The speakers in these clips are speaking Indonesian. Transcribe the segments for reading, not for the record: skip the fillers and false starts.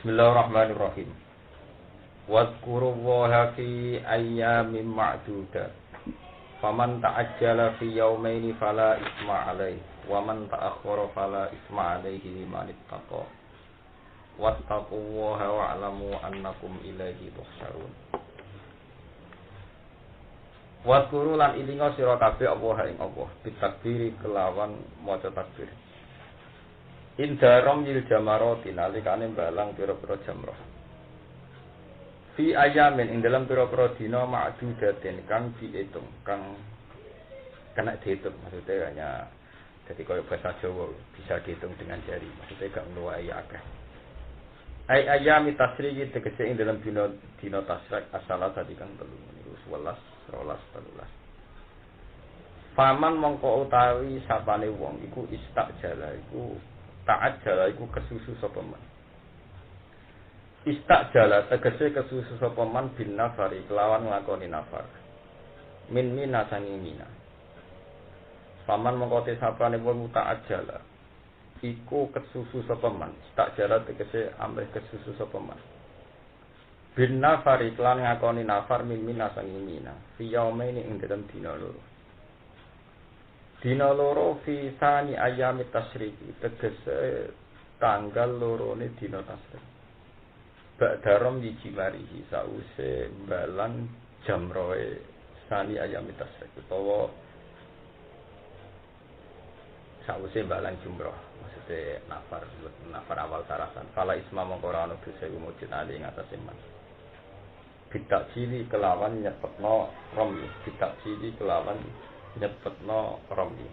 Bismillahirrahmanirrahim. Wadhkurullaha fi ayyamin ma'dudat. Faman ta'ajjala fi yawmaini fala isma 'alaihi wa man ta'akhkhara fala isma 'alaihi liman ittaqa. Wattaqullaha wa'lamu annakum ilaihi tuhsyarun. Wadhkuru lan ilinga sira kabeh Allah ing Allah bitakbiri kelawan maca takbir. Indarom yil jamaroti nalikane balang pira-pira jamrah. Fi ayamin ing dalam pira-pira dina ma'dudatin kang diitung, kang kena dihitung, maksudnya hanya jadi kaya bahasa Jawa bisa dihitung dengan jari, maksudnya gak ngluwahi akeh. Ayami tasriki tegese ing dalam dina tasrik asala tadi kang 3 niku 11, 12, 13. Faman mongko utawi sapane wong iku istajala iku ta'ajjala iku kesusu sapa man. Istajala tegese kesusu sapa man bin nafari kelawan nglakoni nafar. Min mina sanging mina. Paman mongko te sapane wong ta'ajjala iku kesusu sapa man. Istajala tegese amrih kesusu sapa man. Bin nafari kelawan ngakoni nafar min mina sanging mina. Fi yaumaini ing dalem dina loro. Dina loro fi sani ayami tasriki tegese tanggal lorone dina tasrik. Ba'darom dijimarihi sause balang jamroe sani ayami tasrik utawa sause balang jumroh maksudnya nafar awal sarasan. Fala isma mongko ora ono dosa mujud ali ing atase man. Bidak cili kelawan nyepetno rom, bidak cili kelawan nyepetno romli.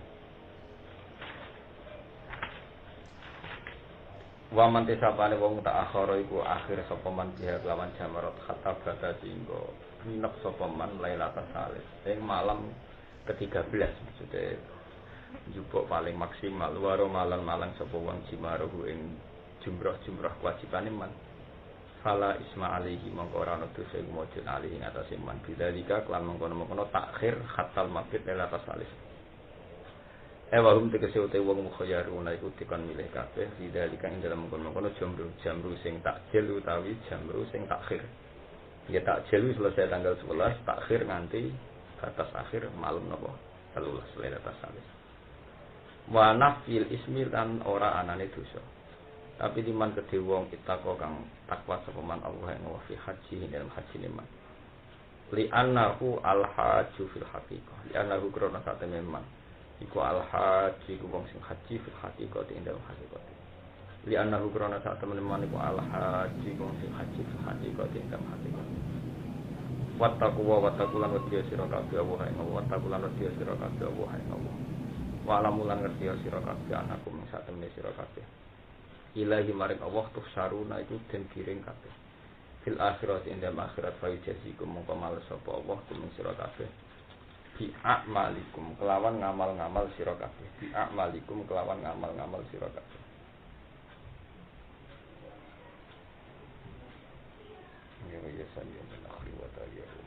Wa man tisapane wong tak akhara iku akhir sapa man biha lawan jamarat khatta bata singgo nginep sapa man lailatul salis ing malam ke-13 maksudnya njupuk paling maksimal waro malam-malam sapa wong jimaruhu ing jumrah-jumrah kewajibane man. Fala isma alihi mongko ora ana dosa iku mujud alihi ing atase man bidzalika lan mongko-mongko takhir khatal mabit lailatul salis. Wahum tegese ute wong mukhayyaruna iku dikon milih kabeh bidzalika ing dalem mongko-mongko jamru sing takjil utawi jamru sing takhir. Ya takjil selesai tanggal 11, takhir nganti batas akhir malam napa 13 lailatul salis. Wa nafil ismi lan ora anane dosa. Tapi liman kedhe wong ittaqo kang takwa sapa man Allah ing fi haji dalam haji liman. Li annahu al-hajju fil haqiqah. Li annahu krana satene man iku al-hajji ku wong sing haji fil haqiqah ing dalam hakikat. Li annahu krana satene man iku al-hajji ku wong sing haji fil haqiqah ing dalam hakikat. Wattaqulan wadiya sira kabeh Allah ing Allah. Wattaqulan wadiya sira kabeh Allah ing Allah. Wa alamulan ngerti sira kabeh anakum satene sira kabeh. Ilahi maring Allah tuhsaruna iku den giring kabeh. Fil akhirat ing akhirat fa jazikum mongko males sapa Allah kumeng sira kabeh. Bi a'malikum kelawan ngamal-ngamal sira kabeh. Bi a'malikum kelawan ngamal-ngamal sira kabeh. Ya sayyidina akhir wa ta'ala.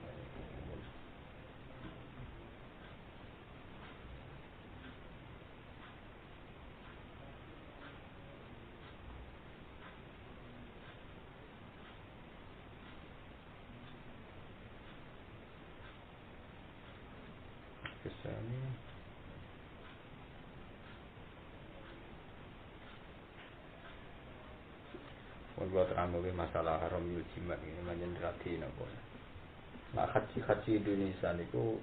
Kesani buat ramai masalah haram jimat ini menyenderati napa. Nah haji Indonesia niku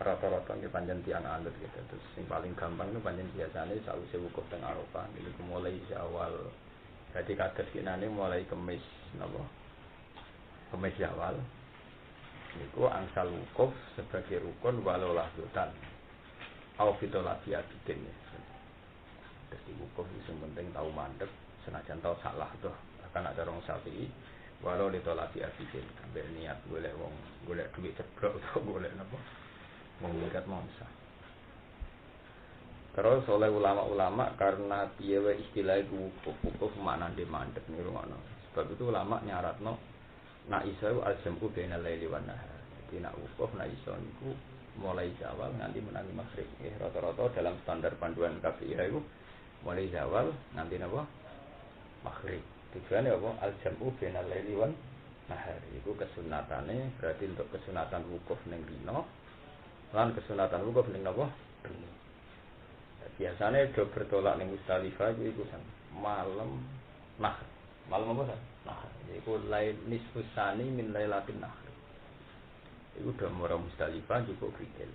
rata-rata nggih pancen tiyang alit gitu. Terus sing paling gampang itu pancen biasane sakwise wukuf teng Arafah niku mulai Syawal. Jadi kados kinane mulai Kamis napa? Kamis Syawal. Niku angsal wukuf sebagai rukun walau lahdutan au fitolati abidin. Jadi wukuf itu penting tahu mandek senajan tahu salah tuh akan ada orang Syafi'i walau ditolati abidin sampai niat golek wong golek duit ceblok atau golek napa menggugat monsa. Terus oleh ulama-ulama karena piye wae istilah wukuf maknane mandek niku ngono. Sebab itu ulama nyaratno nak iso al-jam'u bainal laili wan nahar. Jadi nak wukuf nak iso niku mulai zawal nganti menangi maghrib. Rata-rata dalam standar panduan KPI itu mulai zawal nganti napa? Maghrib. Tujuannya apa? Al-jam'u bainal laili wan nahar. Iku kesunatane berarti untuk kesunatan wukuf ning dina lan kesunatan wukuf ning napa? Bengi. Biasanya do bertolak ning Musdalifah iku malam nahar. Malam apa kan? Nahar. Iku lail nisfus sani min lailatin nahar. Iku do mara Musdalifah cukup krikel.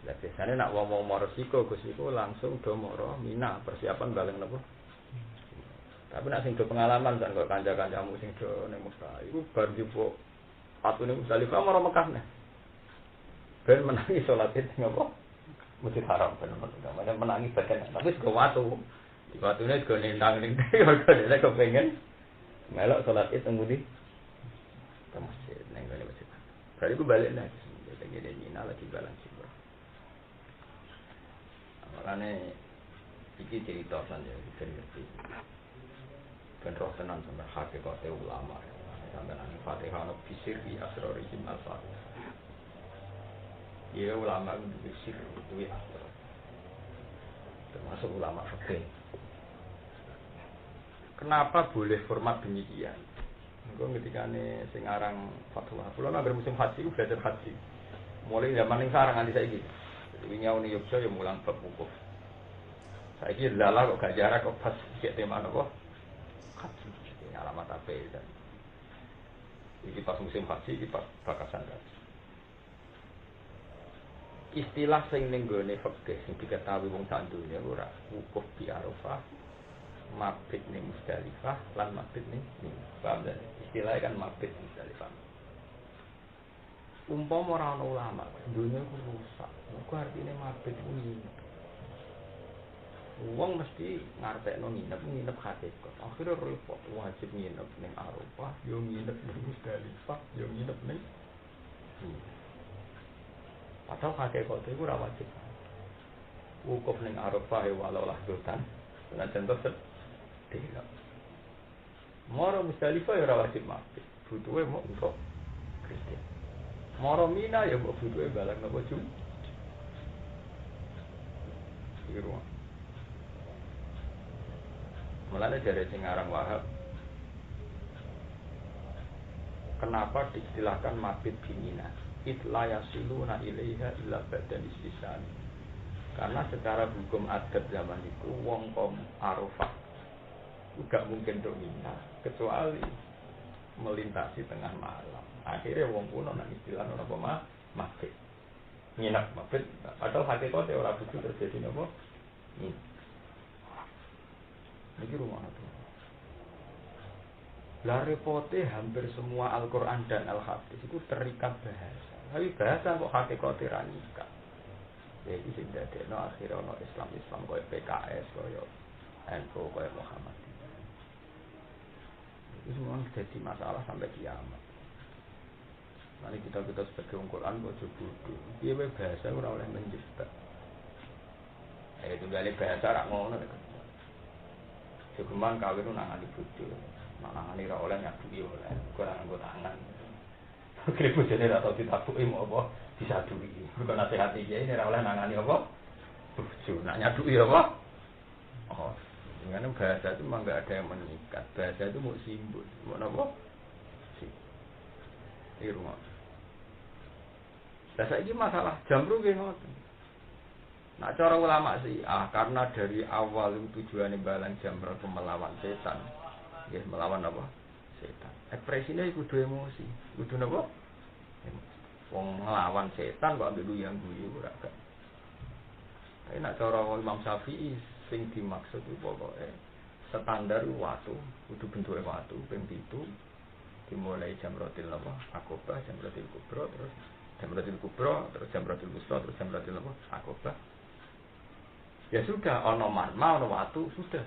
Lah biasane nak wong mara siko Gus iku langsung do mara Mina persiapan balen napa? Tapi nak sing do pengalaman kan kok kanca-kancamu sing do ning Mekah iku bar jupuk atune Musdalifah mara Mekah neh. Ben menangi salat ning apa? Masjid Haram bener-bener menangi badan tapi sego watu. Di watune sego nendang ning mergo dhek kepengin melok salat Id teng ndi? Ke masjid ning ngene masjid. Bari ku balik nek sing ngene Mina lagi balang sibuk. Makanya iki cerita saja ben ngerti. Ben roh tenan sampe hakikate ulama. Sampe nang Fatihah ono bisir di asrorihim al-Fatihah. Ya ulama itu bisir itu asror. Termasuk ulama fikih. Kenapa boleh format demikian? Engko ketikane sing aran fatwa. Kula nang musim haji ku belajar haji. Mulai zaman ning sarang nganti saiki. Wingi uni Yogya ya mulang bab wukuf. Saiki lala kok gak jarak kok pas cek tema apa? Haji. Ini alamat apa ya? Iki pas musim haji, iki pas bakasan haji. Istilah sing ning gone fikih sing diketahui wong sak donya ora wukuf di Arafah, mabit ning Musdalifah, lan mabit ning paham ta? Istilahnya kan mabit Musdalifah. Umpama ora ana ulama, donya ku rusak. Iku artine mabit kuwi. Wong mesti ngarepno nginep hakikat. Akhire repot wajib nginep ning Arafah, yo nginep ning Musdalifah, yo nginep ning padahal hakikat itu ora wajib. Wukuf ning Arafah walau lah dotan. Lan contoh sedih. Moro Musdalifah ya ora wajib mabit. Butuhe mau untuk Kristen. Moro Mina ya mbok butuhe balang napa jum. Iki ruang. Mulane dari sing aran Wahab kenapa diistilahkan mabit bimina? Itla yasiluna ilaiha illa badan istisan. Karena secara hukum adat zaman itu wong kom Arafah enggak mungkin untuk Mina kecuali melintasi tengah malam. Akhirnya wong kuno nang istilah ora apa mabit. Nginep mabit padahal hakikate ora kudu terjadi napa? Niki rumah itu. Lah repote hampir semua Al-Qur'an dan Al-Hadis itu terikat bahasa. Tapi bahasa kok hakikate ra nikah. Ya iki sing dadekno akhire ana Islam koyo PKS koyo NU koyo Muhammadiyah. Itu semua jadi masalah sampai kiamat. Mari kita sebagai Al-Qur'an kok bodoh. Piye bahasa ora oleh menjebak. Itu gale bahasa ra ngono. Cukuman kawin nangani bojo. Nangani ra oleh nyaduki oleh. Kok ora nganggo tangan. Kira bojone ra tau ditabuki mau apa disaduki. Kok nasihat iki ini ra oleh nangani apa? Bojo. Nak nyaduki apa? Oh, dengan bahasa itu memang enggak ada yang mengikat. Bahasa itu mau simbol. Mau apa? Iki rumah. Lah saiki masalah jamru nggih ngoten. Nah cara ulama sih, karena dari awal tujuannya balang jamrah itu melawan setan, ya melawan apa? Setan. Ekspresinya kudu emosi, kudu apa? Wong ngelawan setan kok ambil yang guyu ora gak. Tapi nak cara Imam Syafi'i sing dimaksud itu pokoknya standar watu, kudu bentuke watu, ping 7 dimulai jamratil apa? Aqobah, jamratil kubra, terus jamratil kubra, terus jamratil wusta, terus jamratil apa? Aqobah. Ya sudah, ono marma, ono watu, sudah.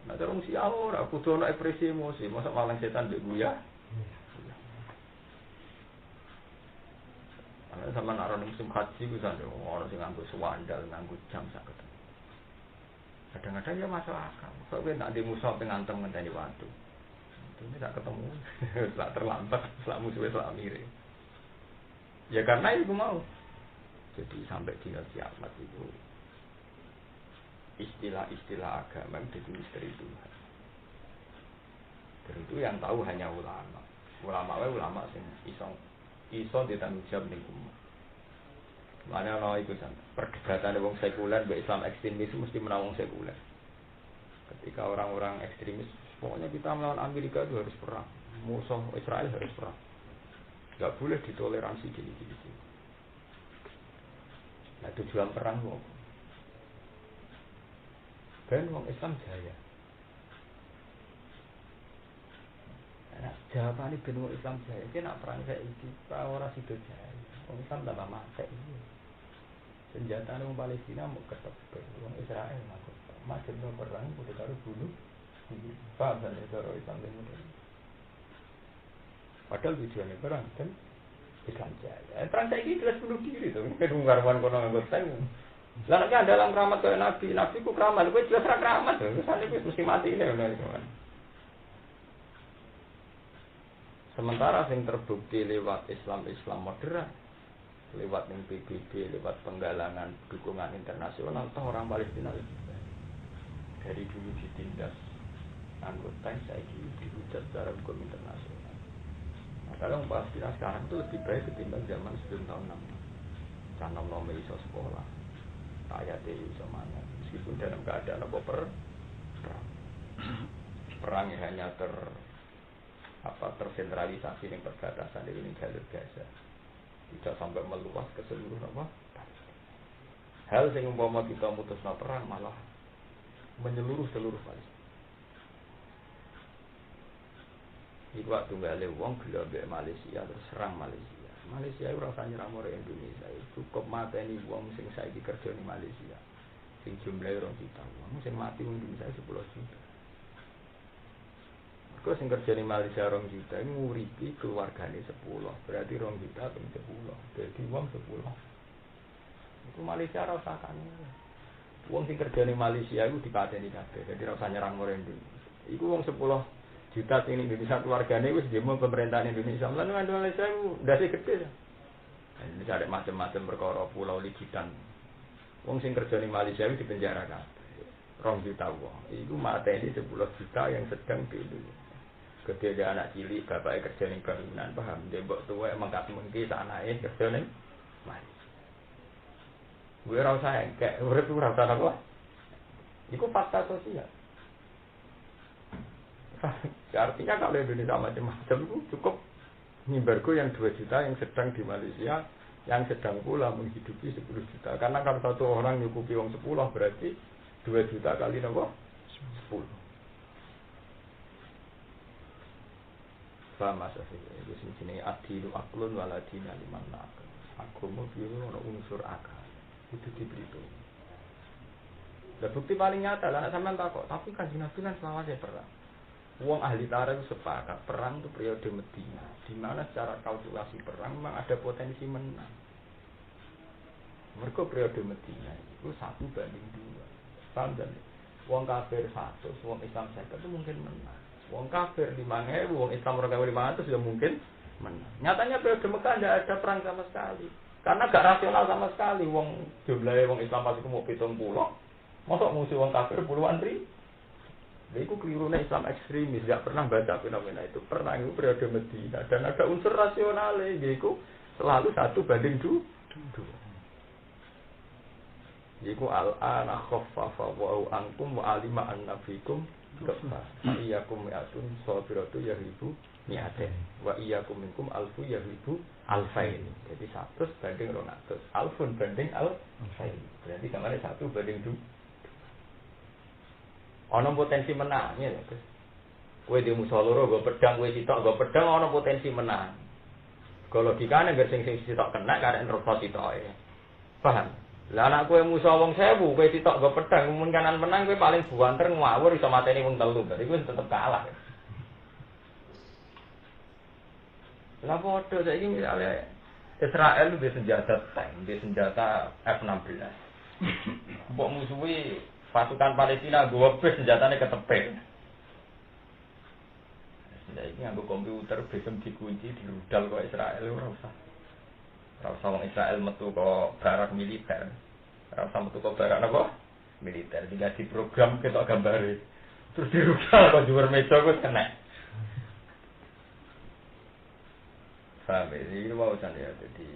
Nah, cara mesti ora kudu ono ekspresi emosi, masa malang setan mbek guya. Ana sampean aran musim haji ku sampe ono sing nganggo swandal, nganggo jam sak ketemu. Kadang-kadang ya masuk akal. Kok kowe nak di musuh pengantem ngenteni watu. Ini tak ketemu, setelah terlambat, setelah musuhnya setelah mirip. Ya karena itu mau. Jadi sampai di kiamat itu istilah-istilah agama jadi misteri Tuhan. itu yang tahu hanya ulama. Ulama sing iso ditanggung jawab ning umat. Mana ana iku san. Perdebatan wong sekuler mbek Islam ekstremis mesti menang wong sekuler. Ketika orang-orang ekstremis, pokoknya kita melawan Amerika itu harus perang. Musuh Israel harus perang. Enggak boleh ditoleransi gini-gini. Nah, tujuan perang kok. Ben wong Islam jaya. Nah, jawaban ini ben wong Islam jaya. Iki nak perang saiki ora sida jaya. Wong Islam tambah mati. Senjata wong Palestina mau ketebel, wong Israel mau macam perang udah karo bunuh. Paham kan itu orang Islam modern. Padahal tujuannya perang kan Islam jaya. Perang saiki jelas bunuh diri to. Kan nggarwan kono nganggo sewu. Lah nek dalam keramat kaya nabi ku keramat, kowe jelas ra keramat. Misale kowe mesti mati ini ngono. Sementara yang terbukti lewat Islam modern, lewat PBB, lewat penggalangan dukungan internasional, toh orang Palestina lebih baik. Dari dulu ditindas anggota saya dihujat secara hukum internasional. Nah, kalau orang Palestina sekarang itu lebih baik ketimbang zaman sebelum tahun 6. Canam nome iso sekolah, rakyatnya iso mana, meskipun dalam keadaan perang. Perang yang hanya tersentralisasi yang perbatasan ini jalur Gaza, tidak sampai meluas ke seluruh hal yang umpama kita mutusna perang malah menyeluruh seluruh Palestina. Iku waktu nggale wong gila mbek Malaysia terus serang Malaysia. Malaysia ora usah nyerang orang Indonesia, cukup mateni wong sing saiki kerja di Malaysia. Sing jumlahe 2 juta. Wong sing mati wong Indonesia 10 juta. Kau sing kerja di Malaysia 2 juta, ini nguripi keluargane 10, berarti 2 juta ping 10, jadi uang 10. Itu Malaysia rasakan. Uang sing kerja di Malaysia itu dipateni kabeh, jadi rasa nyerang orang Indonesia. Iku uang 10 juta sing Indonesia keluargane wis demo pemerintahan Indonesia. Lan Malaysia itu ndase gede. Ini ada macam-macam perkara pulau ligitan. Uang sing kerja di Malaysia itu dipenjara kabeh. 2 juta uang. Iku mateni 10 juta yang sedang di Indonesia. Ketika anak cilik, bapaknya kerja di bangunan, paham? Dia mbok tua emang gak mungkin anaknya kerja di Malaysia. Gue rasa kayak urip ora rasa apa? Iku fakta sosial. Artinya kalau Indonesia macam-macam itu cukup mimbargo yang 2 juta yang sedang di Malaysia, yang sedang pula menghidupi 10 juta. Karena kalau satu orang nyukupi uang 10 berarti 2 juta kali apa? 10. Sama saja, itu sini adilu aklun waladina liman nakal. Agama biru ada unsur akal, itu diberitahu. Dan bukti paling nyata lah, sampean takut. Tapi Kanjeng Nabi kan selawase perang. Wong ahli tarikh itu sepakat perang itu periode Medina, di mana secara kalkulasi perang memang ada potensi menang. Mergo periode Medina itu 1 banding 2. Paham kan? Wong kafir 100, wong Islam 50 itu mungkin menang. Wong kafir 5.000, wong Islam 2.500 sudah mungkin menang. Nyatanya periode Mekah tidak ada perang sama sekali. Karena gak rasional sama sekali. Wong jumlahnya wong Islam pasti mau 70. Masa musuh wong kafir puluhan ribu. Itu kelirunya Islam ekstremis. Gak pernah baca fenomena itu. Perang itu periode Medina. Dan ada unsur rasionalnya. Itu selalu 1 banding 2. Itu al-ana khaffafa wa'u ankum wa'alima an-nafikum iyakum mi'atun sabiratu yahibu mi'aten wa iyakum minkum alfu yahibu alfain. Jadi 100 banding 200, alfun banding alfain. Berarti kemarin 1 banding 2. Ono potensi menangnya ya Gus. Kowe di musuh loro go pedang, kowe sitok go pedang, ono potensi menang. Kalau logikane nek sing sitok kena karek nerus sitoke. Paham? Lah anak kowe musuh wong 1000, kowe sitok go pedang, mun kanan menang kowe paling buanter ngawur iso mateni wong 3, berarti kowe tetep kalah. Lah padha saiki misale Israel duwe senjata tank, duwe senjata F-16. Mbok musuhi pasukan Palestina gowo bes senjatane ketepek. Saiki nganggo komputer besem dikunci dirudal kok Israel ora usah. Rasa wong Israel metu kok barak militer. Rasa metu kok barak apa? Militer. Tinggal diprogram ketok gambare. Terus dirubah kok dhuwur meja kok kena. Paham ya? Ini mau ya, jadi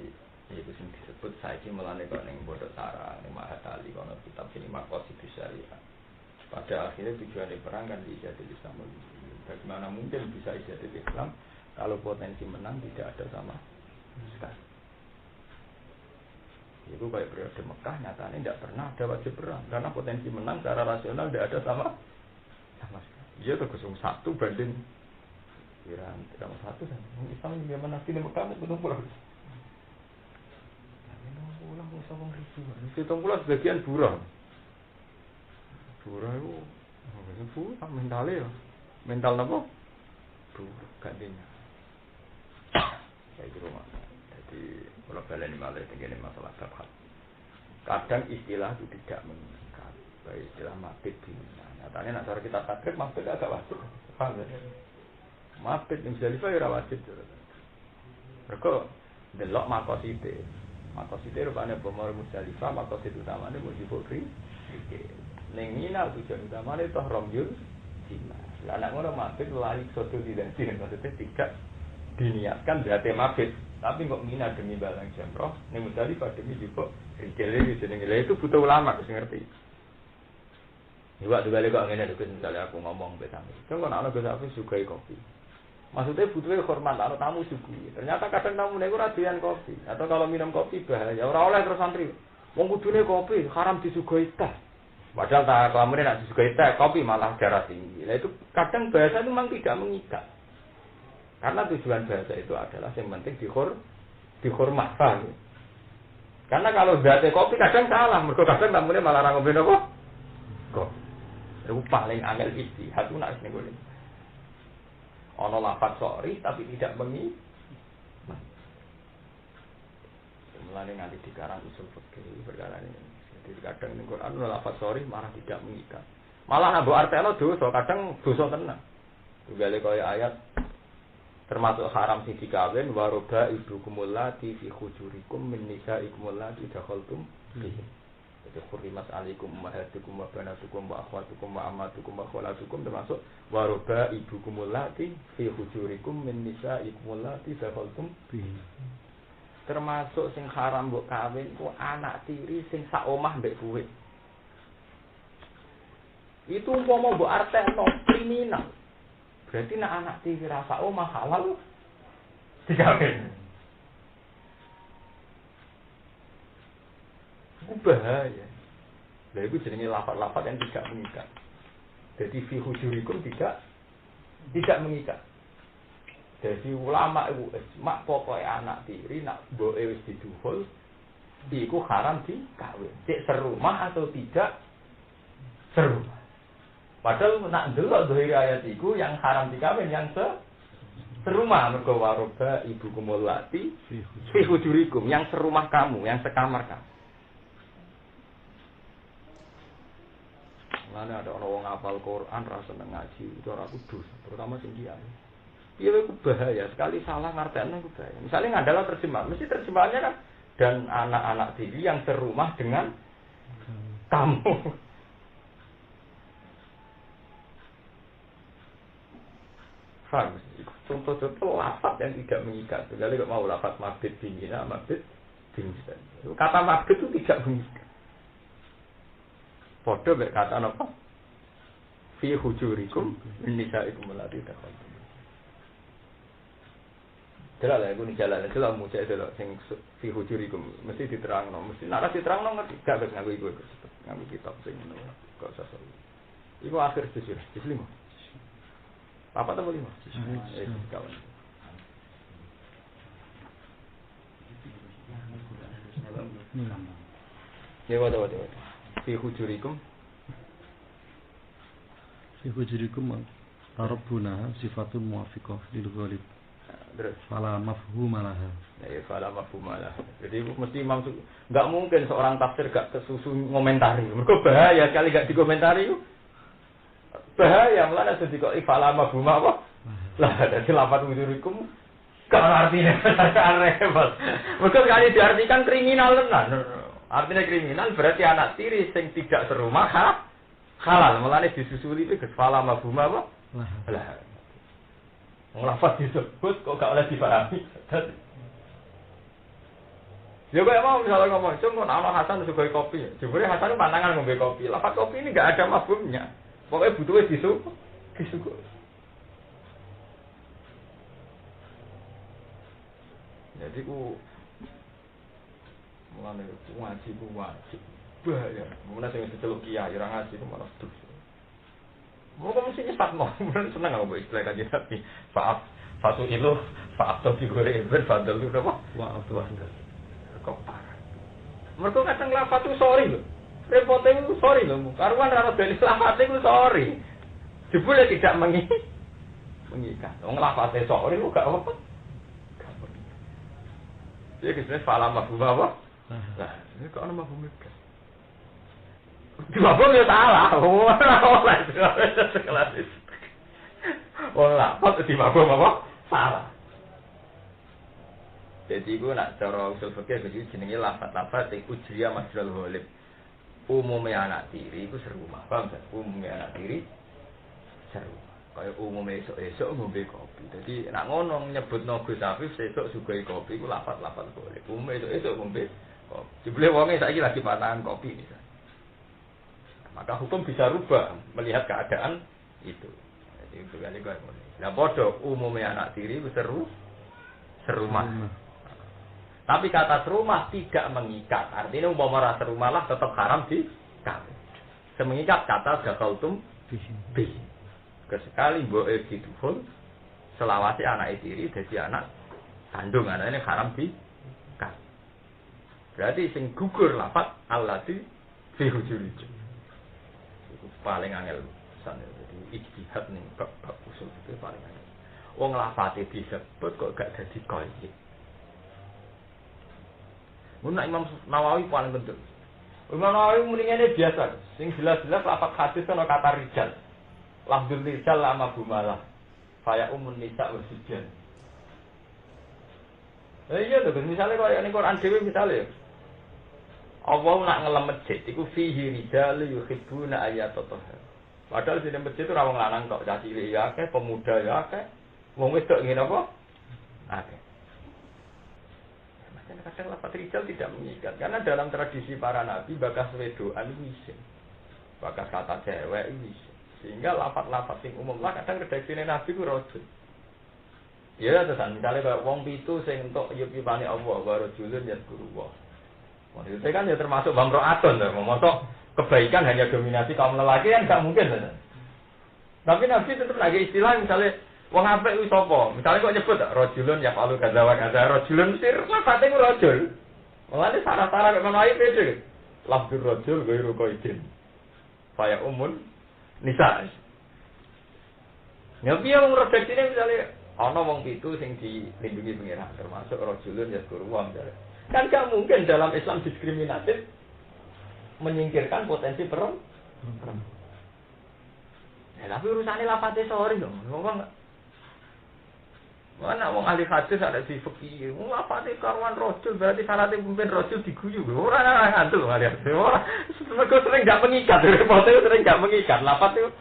itu yang disebut saiki melane kok ning Pondok Sarang, ning Mahatali kono kitab ini maqasid syariah. Pada akhirnya tujuan perang kan ijadil Islam. Bagaimana mungkin bisa ijadil Islam kalau potensi menang tidak ada sama sekali. Itu kayak periode Mekah nyatanya tidak pernah ada wajib perang karena potensi menang secara rasional tidak ada sama sekali. Dia tergusung 1 banding Iran 1 dan Islam yang mana sini Mekah itu pulang. Pulang usah wong ribu. Hitung pulang sebagian buruh. Buruh itu mentalnya ya. Mental apa? Buruh gantinya. Kayak di rumah. Jadi kalau balen malah tinggal masalah bab. Kadang istilah itu tidak mengikat. Baik istilah mabit bina. Nyatanya nak cara kita kaget mabit agak wajib. Paham ya? Mabit yang Musdalifah ya wajib. Mereka delok makosite. Makosite rupanya bomor Musdalifah, makosit utamanya mujibuk ning Mina tujuan utamanya itu romyul Cina. Lah anak ngono mabit lari soto tidak maksudnya tidak diniatkan berarti mabit. Tapi kok Mina demi balang jamroh, ning Musdalifah demi jibuk rikele jenenge. Lah itu butuh ulama sing ngerti. Iwak juga kok ngene lho misalnya aku ngomong betang. Kan ana Gus Hafiz sugai kopi. Maksudnya butuhnya hormat ana tamu sugih. Ternyata kadang tamu niku ora doyan kopi atau kalau minum kopi bahaya. Ora oleh terus santri. Wong kudune kopi haram disuguhi teh. Padahal tak kelamune nek disuguhi teh kopi malah darah tinggi. Lah itu kadang bahasa itu memang tidak mengikat. Karena tujuan bahasa itu adalah yang penting dihormat. Karena kalau zate kopi kadang salah, mergo kadang tamune malah ra ngombe napa? Kopi. Itu paling angel ijtihad ku nek niku. Ana lafaz sori tapi tidak mengi. Mulane nganti dikarang usul fikih perkara ini. Jadi kadang ning Quran ana lafaz sori malah tidak mengikat. Malah nek mbok artekno dosa, kadang dosa tenan. Tugale kaya ayat termasuk haram sing dikawin waroba ibu kumulati fi khujurikum min nisaikum allati dakhaltum bihi. Jadi khurimat alaikum ummahatukum wa banatukum wa akhwatukum wa ammatukum wa khalatukum termasuk waroba ibu kumulati fi khujurikum min nisaikum allati dakhaltum bihi. Termasuk sing haram mbok kawin ku anak tiri sing sak omah mbek kowe. Itu umpama mbok artekno kriminal. Berarti nak anak tiri rasa omah halal dikawin. Itu bahaya. Lah itu jenenge lafaz-lafaz yang tidak mengikat. Jadi fi hujurikum tidak mengikat. Jadi ulama itu mak pokoke anak tiri nak mboke wis diduhul iku haram dikawin. Cek serumah atau tidak serumah. Padahal nak ndelok zahir ayat iku yang haram dikawin yang serumah mergo waroba ibu kumulati fi hujurikum yang serumah kamu, yang sekamar kamu. Mana ada orang ngapal Quran ra seneng ngaji, itu ora kudus, terutama sing kiai. Iya itu bahaya, sekali salah ngartekno itu bahaya. Misalnya ngadalah terjemahan, mesti terjemahannya kan dan anak-anak tiri yang serumah dengan kamu. Faham? Contoh-contoh lafaz yang tidak mengikat. Jadi kalau mau lafaz mabit dingin, mabit dingin. Kata mabit itu tidak mengikat. Podo kata apa? Fi hujurikum min nisaikum allati dakhaltum. Jelas lah, aku ni jalan. Jelas muncul jelas. Sing fi hujurikum mesti diterangno. Mesti nak diterangno ngerti. Gak harus nganggo iku. Nganggo kitab sing ngono. Gak usah salah. Iku akhir juz 5. Apa atau 5? Kawan. Ya waduh. Fi hujurikum Rabbuna sifatun muwafiqah lil ghalib. Terus fala mafhuma laha. Ya fala mafhuma laha. Jadi mesti maksud enggak mungkin seorang tafsir gak kesusu ngomentari. Mergo bahaya sekali gak dikomentari. Bahaya mulane dadi kok fala mafhuma apa? Lah dadi lafaz hujurikum gak artinya repot. Mergo kali diartikan kriminal tenan. Artinya kriminal berarti anak tiri sing tidak serumah halal. Mulane disusuli itu fala mafhuma apa? Lah. Ngelafat disebut kok gak oleh dipahami. Ya kok mau misalnya ngomong, cuma ana Hasan sugoi kopi. Jebule Hasan pantangan ngombe kopi. Lafat kopi ini enggak ada mafhumnya. Pokoknya butuhnya disuguh. Jadi ku mulane ngaji ku wajib. Bahaya. Mulane sing diceluk kiai ora ngaji ku malah dosa. Mau mesti nyesat mau, seneng aku istilah kanjeng Nabi. Faaf, satu itu faaf to digore ben fadl itu apa? Maaf Tuhan. Kok parah. Mergo kadang lafaz itu sorry lho. Repote itu sorry lho. Karuan ora dari lafaz itu sorry. Jebule tidak mengikat. Wong lafaz sorry kok gak apa-apa. Ya kisah fala mafhum apa? Nah, ini kok ana mafhum iki. Mafhum ya salah. Ora sekelas. Ora, kok di mafhum apa? Salah. Jadi gue nak cara usul fikih begitu jenenge lafaz-lafaz sing ujriya majrul ghalib. Umumnya anak tiri itu serumah, paham tak? Umumnya anak tiri serumah. Kayak umumnya esok ngombe kopi. Jadi nak ngono nyebutno Gus Afif esok sugoi kopi iku lafaz-lafaz ghalib. Umumnya esok ngombe kopi. Jebule wonge saiki lagi patahan kopi misalnya. Maka hukum bisa rubah melihat keadaan itu. Jadi itu kan itu. Nah bodoh umumnya anak tiri itu serumah. Tapi kata serumah tidak mengikat. Artinya umpama serumah lah tetap haram di kawin. Semengikat kata zakaltum bi. Kesekali mboke dituhun selawase anak tiri dadi anak kandung anaknya haram di kawin. Berarti sing gugur lafaz allati fi hujuri. Itu paling angel sana. Jadi ijtihad ning bab usul itu paling angel. Wong lafate disebut kok gak dadi qaid. Mun Imam Nawawi paling penting. Imam Nawawi mendingane biasa. Sing jelas-jelas lafaz hadis ana kata rijal. Lafdzul rijal lama bumalah. Faya umun nisa wa sujjan. Iya to, misalnya kaya ning Quran dhewe misale Allah nak ngelem masjid iku fihi rijal yuhibbuna ayatotah. Padahal di masjid itu ora wong lanang tok, cah cilik ya akeh, pemuda ya akeh. Wong wedok ngene apa? Akeh. Kadang lafaz rijal tidak mengikat karena dalam tradisi para nabi bakas wedoan itu bakas kata cewek itu sehingga lafaz-lafaz yang umum lah kadang redaksine nabi ku rajul ya tenan misalnya kayak wong pitu sing entuk yupane Allah baru julun ya guru wah maksudnya kan ya termasuk bamro'atun lho mosok kebaikan hanya dominasi kaum lelaki kan enggak mungkin kan tapi nabi tetap lagi istilah misalnya wong apik kuwi sapa? Misale kok nyebut rajulun ya palu kadza wa kadza rajulun sir lafate ku rajul. Mulane syarat-syarat kok wae pede. Lafdzur rajul ghairu qaidin. Faya umun nisa. Ya piye wong redaksine misale ana wong pitu sing dilindungi pengira termasuk rajulun ya guru wong. Kan gak mungkin dalam Islam diskriminatif menyingkirkan potensi perempuan. Ya tapi urusane lafate sorry dong. Wong mana wong ahli hadis ada di fikih. Wong lafate karuan rajul berarti syaratnya pemimpin rajul diguyu. Ora ngantuk ahli hadis. Ora sering enggak mengikat. Repote sering enggak mengikat. Lafaz itu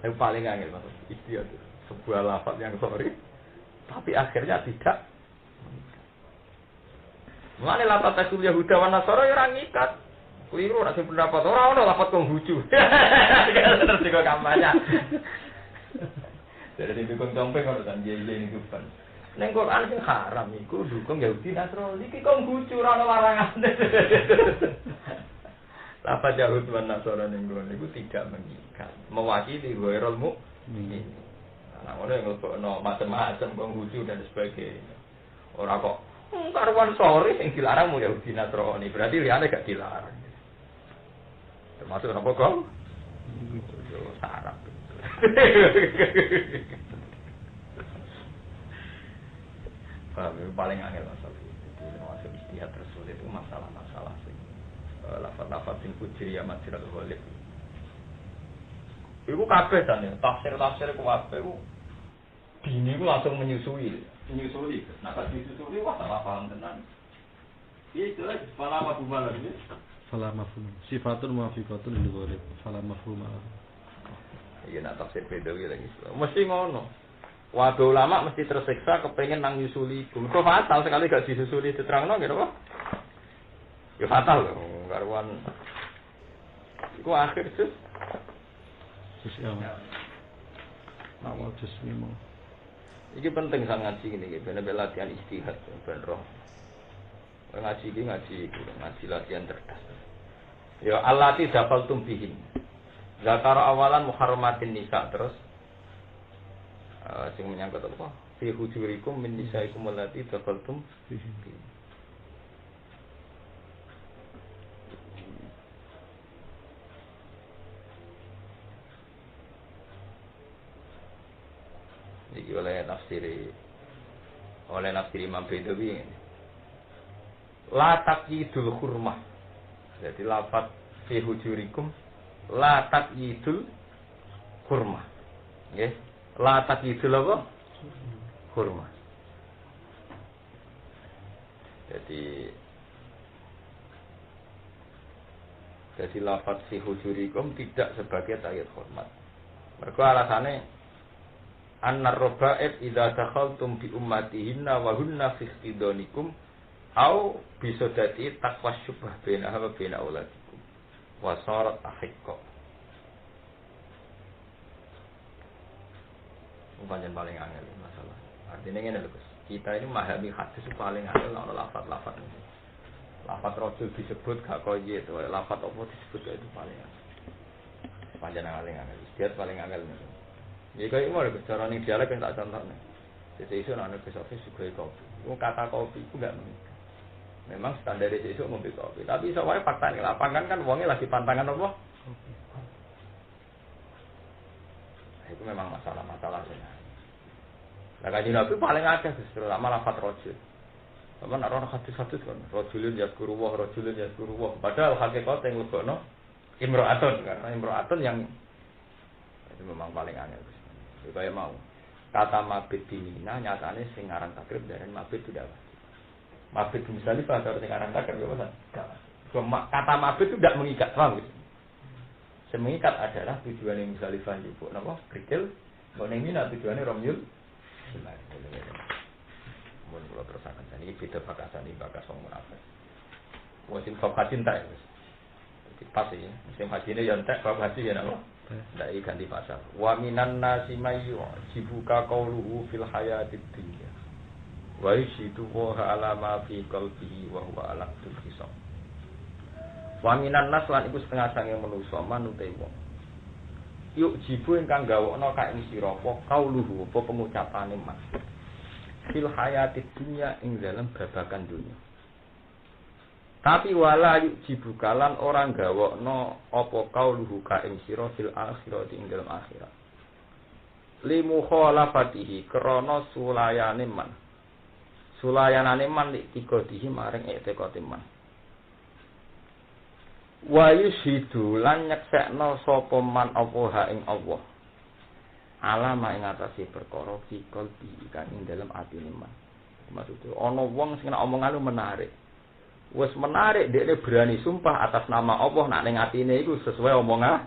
yang paling angel Mas. Istilah itu sebuah lafaz yang sorry tapi akhirnya tidak. Mulane lafaz tasul Yahuda wa Nasara ya ora ngikat. Keliru nek pendapat ora ono lafaz konghucu. Terus juga kampanye. Dari dukung dompet kalau kan dia ini dupan. Neng Quran sing haram iku dukung Yahudi Nasrani iki kok ngucu ora ana larangan. Lafaz Yahud wan Nasara ning ngono iku tidak mengikat, mewakili ghairul mukmin. Nah, ngono yang ngelokno macam-macam kok ngucu dan sebagainya. Ora kok karuan sore sing dilarang mu Yahudi Nasrani, berarti liyane gak dilarang. Termasuk apa kok? Yo sarap. Paling angel masalah itu. Jadi masuk istihad tersulit itu masalah-masalah sing lafaz-lafaz sing ujri ya majrul ghalib. Iku kabeh dan tafsir-tafsir kabeh ku dini ku langsung menyusui. Nah kalau disusui wah salah paham tenan. Itu aja fala mafhum lagi. Fala mafhum. Sifatun muafiqatun lil ghalib. Fala mafhum. Iya nak tafsir beda lagi. Mesti ngono. Wabe ulama mesti tersiksa kepengen nang nyusuli iku. Kok fatal sekali gak disusuli diterangno gitu apa? Ya fatal lho, karuan. Iku akhir sus. Sosial. Awal jismi mau. Iki penting sang ngaji ngene iki, ben latihan istihad ben roh. Ngaji iki ngaji latihan cerdas. Ya allati dafaltum bihin. Zakara awalan muharramatin nisa terus sing menyangkut apa? Fi hujurikum min nisaikum allati dafaltum bihin. Iki oleh nafsiri Imam Baidawi ini. La taqyidul hurmah. Jadi lafaz fi hujurikum la taqyidul hurmah. Nggih. La taqyidul apa? Hurmah. Jadi lafaz fi hujurikum tidak sebagai takyid hormat. Mergo alasane annar roba'ib idza dakhaltum bi ummatihinna wa hunna fi istidanikum au bi sodati taqwa syubhah bainaha wa baina auladikum wa sarat ahiqqa. Pancen paling angel masalah. Artinya ngene lho Gus. Kita ini memahami hadis paling angel ana lafaz-lafaz ini. Lafaz rajul disebut gak koyo itu, lafaz apa disebut itu paling angel. Pancen angel. Dia paling angel. Ya kaya mau bicara ning dialek tak contohne. Jadi iso ana besok suguhi kopi. Kata kopi itu enggak mengikat. Memang standar iso ngombe kopi, tapi iso wae fakta ning lapangan kan wonge lagi pantangan apa? Kopi. Itu memang masalah-masalah sih. Lah kanjeng Nabi paling akeh justru malah lafaz rajul. Sama nek ana hadis-hadis kan rajulun yazkurullah, padahal hakikate yang lebokno imro'atun karena imro'atun yang itu memang paling angel. Supaya mau kata mabit di Mina nyatane sing aran takrib dari mabit tidak wajib. Mabit misalnya pada sing aran takrib ya Mas. Kata mabit itu tidak mengikat, paham gitu. Sing mengikat adalah tujuan yang misalifah ibu napa? Krikil, mbok ning Mina tujuane Romyul. Mun kula terusaken iki beda bakasan iki bakas wong munafik. Wong sing bab haji entek wis. Pas iki, sing hajine ya entek, bab haji ya napa? Ndak ganti pasal. Wa minan nasi mayyu jibuka qauluhu fil hayatid dunya. Wa yashidu wa ala ma fi qalbihi wa huwa ala kulli hisab. Wa minan nas lan iku setengah sange manusa manute wong. Yuk jibu ingkang gawokno ka ing sira apa qauluhu apa pengucapane mas. Fil hayatid dunya ing dalam babagan dunya. Tapi wala yuk jibukalan orang gawokno apa kauluhu ka ing sira fil akhirati ing dalam akhirat. Limu khalafatihi krana sulayane man. Sulayanane man lik tikodihi maring etekate man. Wa yushidu lan nyeksekno sapa man apa ha ing Allah. Alama ing atase perkara fikul bi kan ing dalam atine man. Maksudnya ana wong sing omongane menarik. Wes menarik dia berani sumpah atas nama Allah nak ning atine iku sesuai omongan.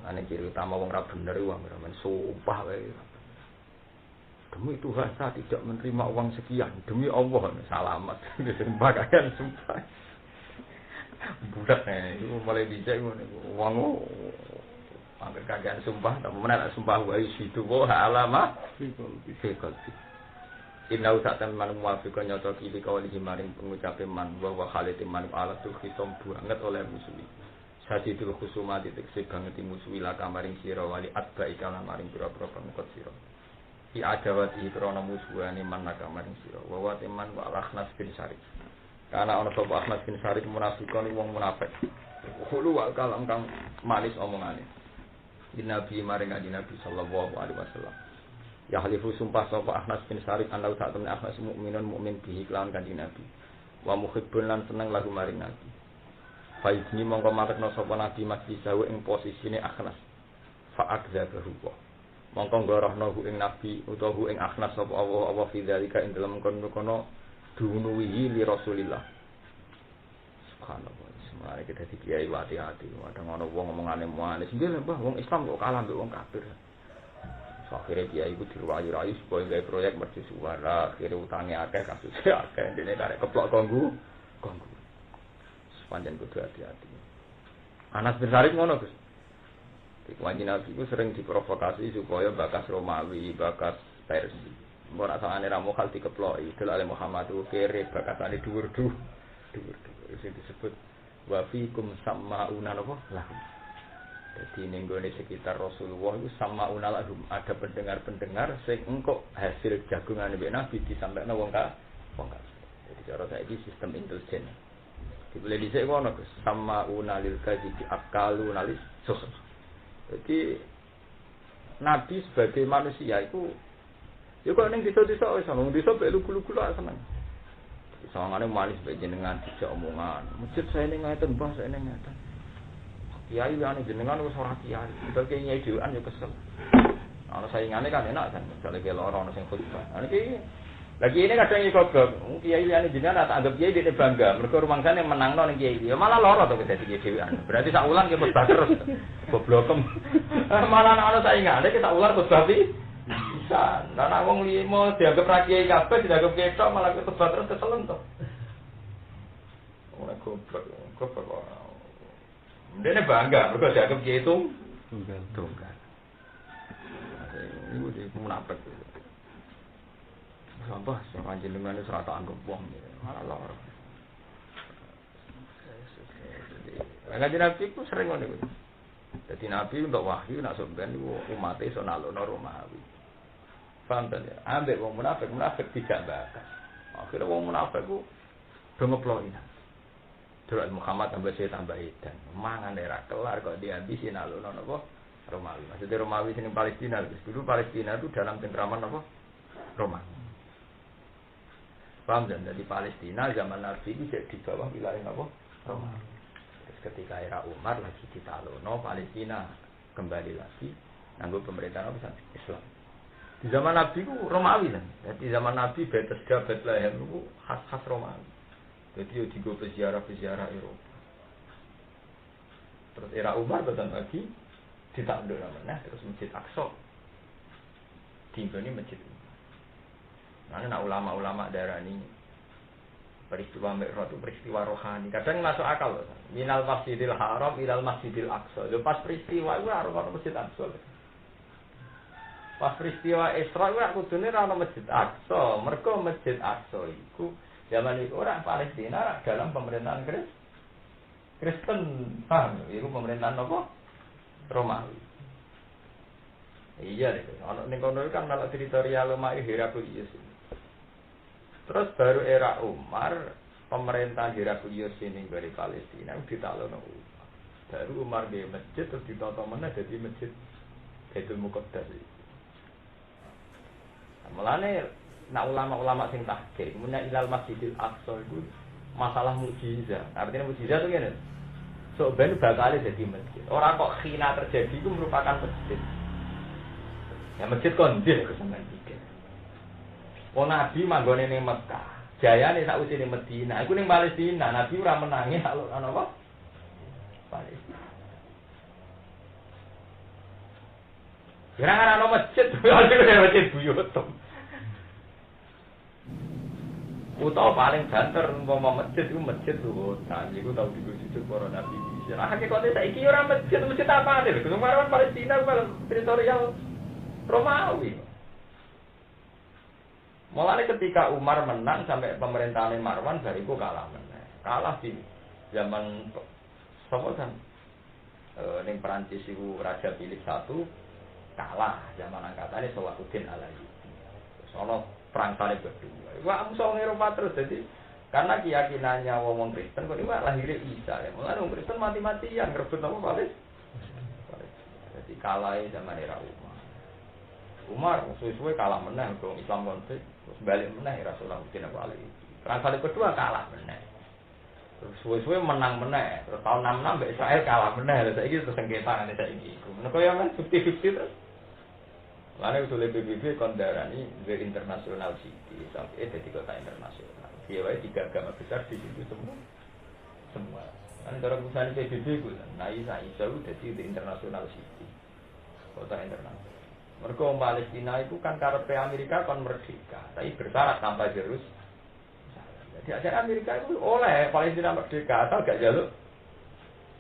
Ane ciri utama wong ra bener wong men sumpah wae. Demi Tuhan saya tidak menerima uang sekian, demi Allah salamat. Sumpah kalian sumpah. Budak itu mulai dicek ngono wong angger kagian sumpah, tak menawa sumpah wae situ wa alama fikul. Inna usatan man muwafiqan nyata iki kawali maring pengucape man wa khaliti man ala tu khitam banget oleh musuhi. Sadidul khusumati tekse banget musuhi la kamaring sira wali atba ikala maring pira-pira pengkot sira. Ki adawati krana musuhane man la kamaring sira. Wa wa teman wa Akhnas bin Syarif. Karena ana sapa Akhnas bin Syarif munafiqan wong munafik. Kulo wa kalam kang manis omongane. Di Nabi maring Nabi sallallahu alaihi wasallam. Ya halifu sumpah sapa Akhnas bin Syarif ana sak temen Akhnas mukmin bihi kelawan kanjeng Nabi. Wa muhibbun lan seneng lagu maring Nabi. Faizni mongko marekno sapa Nabi majlisahu ing posisine Akhnas. Fa akdzabahu. Mongko ngorohno ing Nabi utawa ing Akhnas sapa Allah fi dzalika ing dalem kono dunuwi li Rasulillah. Subhanallah. Semoga kita dikiai hati-hati. Kadang ana wong ngomongane mualis, nggih Mbah, wong Islam kok kalah mbek wong kafir. Akhirnya kiai itu dirayu-rayu supaya gawe proyek mercusuar. Akhirnya utangnya akeh, kasusnya akeh. Dene karek keplok ganggu. Sepanjang kudu hati-hati. Anas bin Sarif ngono, Gus. Di Kanjeng Nabi itu sering diprovokasi supaya bakas Romawi, bakas Persia. Mbok nak sangane ra mokal dikeploki, delale Muhammad itu kere bakasane dhuwur-dhuwur. Sing disebut wa fikum sama'una napa lahum. Jadi ning gone sekitar Rasulullah itu sama'una lahum, ada pendengar-pendengar sing engko hasil jagungane mbek Nabi disampaikno wong ka. Jadi cara saiki sistem intelijen. Dibeli dhisik ngono Gus, sama'una lil kadhibi akalu nalis suh. Jadi Nabi sebagai manusia itu ya kok ning desa-desa wis ana desa mek lugu-lugu lak seneng. Sawangane manis mek jenengan dijak omongan. Masjid saya ning ngaten, Mbah, saya ning ngaten. Kiai ane jenengan wis ora kiai. Kita kiai dhewean yo kesel. Ana saingane kan enak kan, misale ki lara ana sing khutbah. Ana iki lagi ini kadang iki goblok. Kiai ane jenengan tak anggap kiai dene bangga. Mergo rumangsane menangno ning kiai. Ya malah lara to dadi kiai dhewean. Berarti sak ulang ki khutbah terus. Goblokem. Malah ana saingane ki sak ulang khutbah bisa. Nah, wong limo dianggap ra kiai kabeh, dianggap ketok malah khutbah terus keselen to. Ora goblok kok. Dene bangga, mergo dianggap kiai itu tunggal. Iku di munafik. Sampah sing panjenengan wis ora tak anggap wong, malah lara. Kanjeng Nabi ku sering ngono iku. Dadi Nabi untuk wahyu nak sampean niku umate iso nalono Romawi. Paham ta ya? Ambek wong munafik tidak bakas. Akhire wong munafik ku do ngeploki. Durah Muhammad tambah saya tambah edan. Mangan era kelar kok dihabisi nalono napa Romawi. Maksudnya Romawi sing Palestina. Dulu Palestina itu dalam cengkraman apa? Romawi. Paham dan dari Palestina zaman Nabi itu di bawah wilayah apa? Romawi. Terus ketika era Umar lagi ditalono Palestina kembali lagi nganggo pemerintahan apa? Islam. Di zaman Nabi itu Romawi kan. Jadi zaman Nabi Bethesda, Bethlehem itu khas Romawi. Jadi yo digo peziarah Eropa. Terus era Umar betul lagi ditakluk namanya terus Masjid Aqsa. Tinggoni Masjid. Nah, ulama-ulama daerah ini peristiwa Mi'raj itu peristiwa rohani. Kadang masuk akal loh. Minal Masjidil Haram ilal Masjidil Aqsa. Lho pas peristiwa itu ora ono Masjid Aqsa. Pas peristiwa Isra itu kudune ora ono Masjid Aqsa. Mergo Masjid Aqsa iku zaman itu orang Palestina dalam pemerintahan Kristen, paham? Itu pemerintahan apa? Romawi. Iya deh. Anak nengkono kan malah teritorial Romawi Heraklius. Terus baru era Umar pemerintah Heraklius ini dari Palestina ditalono Umar. Baru Umar di masjid terus ditata mana jadi masjid Baitul Muqaddas. Mulane nak ulama-ulama sing tahqiq, kemudian ilal Masjidil Aqsa itu masalah mukjizat. Artinya mukjizat itu ngene. Sok ben bakal jadi masjid. Orang kok khina terjadi itu merupakan masjid. Ya masjid kondil kesenangan tiga. Oh Nabi manggone ning Mekah. Jayane sak usine Madinah. Iku ning Palestina. Nabi ora menangi kalau ana apa? Palestina. Kira-kira ana masjid, ada masjid buyut. Utawa paling banter umpama masjid itu masjid lho. Nah, iku tau diwujud para nabi bisa. Nah, hakikate saiki ora masjid apa ade. Gunung Marwan Palestina kalau teritorial Romawi. Mulane ketika Umar menang sampai pemerintahan Marwan bariku kalah meneh. Kalah di zaman sapa kan? Ning Perancis iku Raja Philip I kalah zaman angkatane Salahuddin Alayubi. Sono perang salib kedua. Wah, musuh Eropa terus jadi karena keyakinannya wong Kristen kok iku lahirnya Isa ya. Mulane wong Kristen mati-matian ngrebut apa Palestina. Jadi kalah zaman era Umar suwe-suwe kalah meneh wong Islam konflik terus balik meneh Rasulullah Alaihi. Perang salib kedua kalah meneh. Terus suwe-suwe menang meneh. Terus tahun 66 mbek Israel kalah meneh. Lha saiki terus sengketa ngene saiki iku. Menawa ya men 50-50 terus. Lalu usul PBB kondarani the international city sampai jadi kota internasional. Dia 3 agama besar di situ semua. Kan cara misalnya PBB itu, nah Isa itu jadi the international city, kota internasional. Mereka orang Palestina itu kan karepe Amerika kon merdeka, tapi bersyarat tanpa Yerusalem. Jadi ajaran Amerika itu oleh Palestina merdeka asal gak jaluk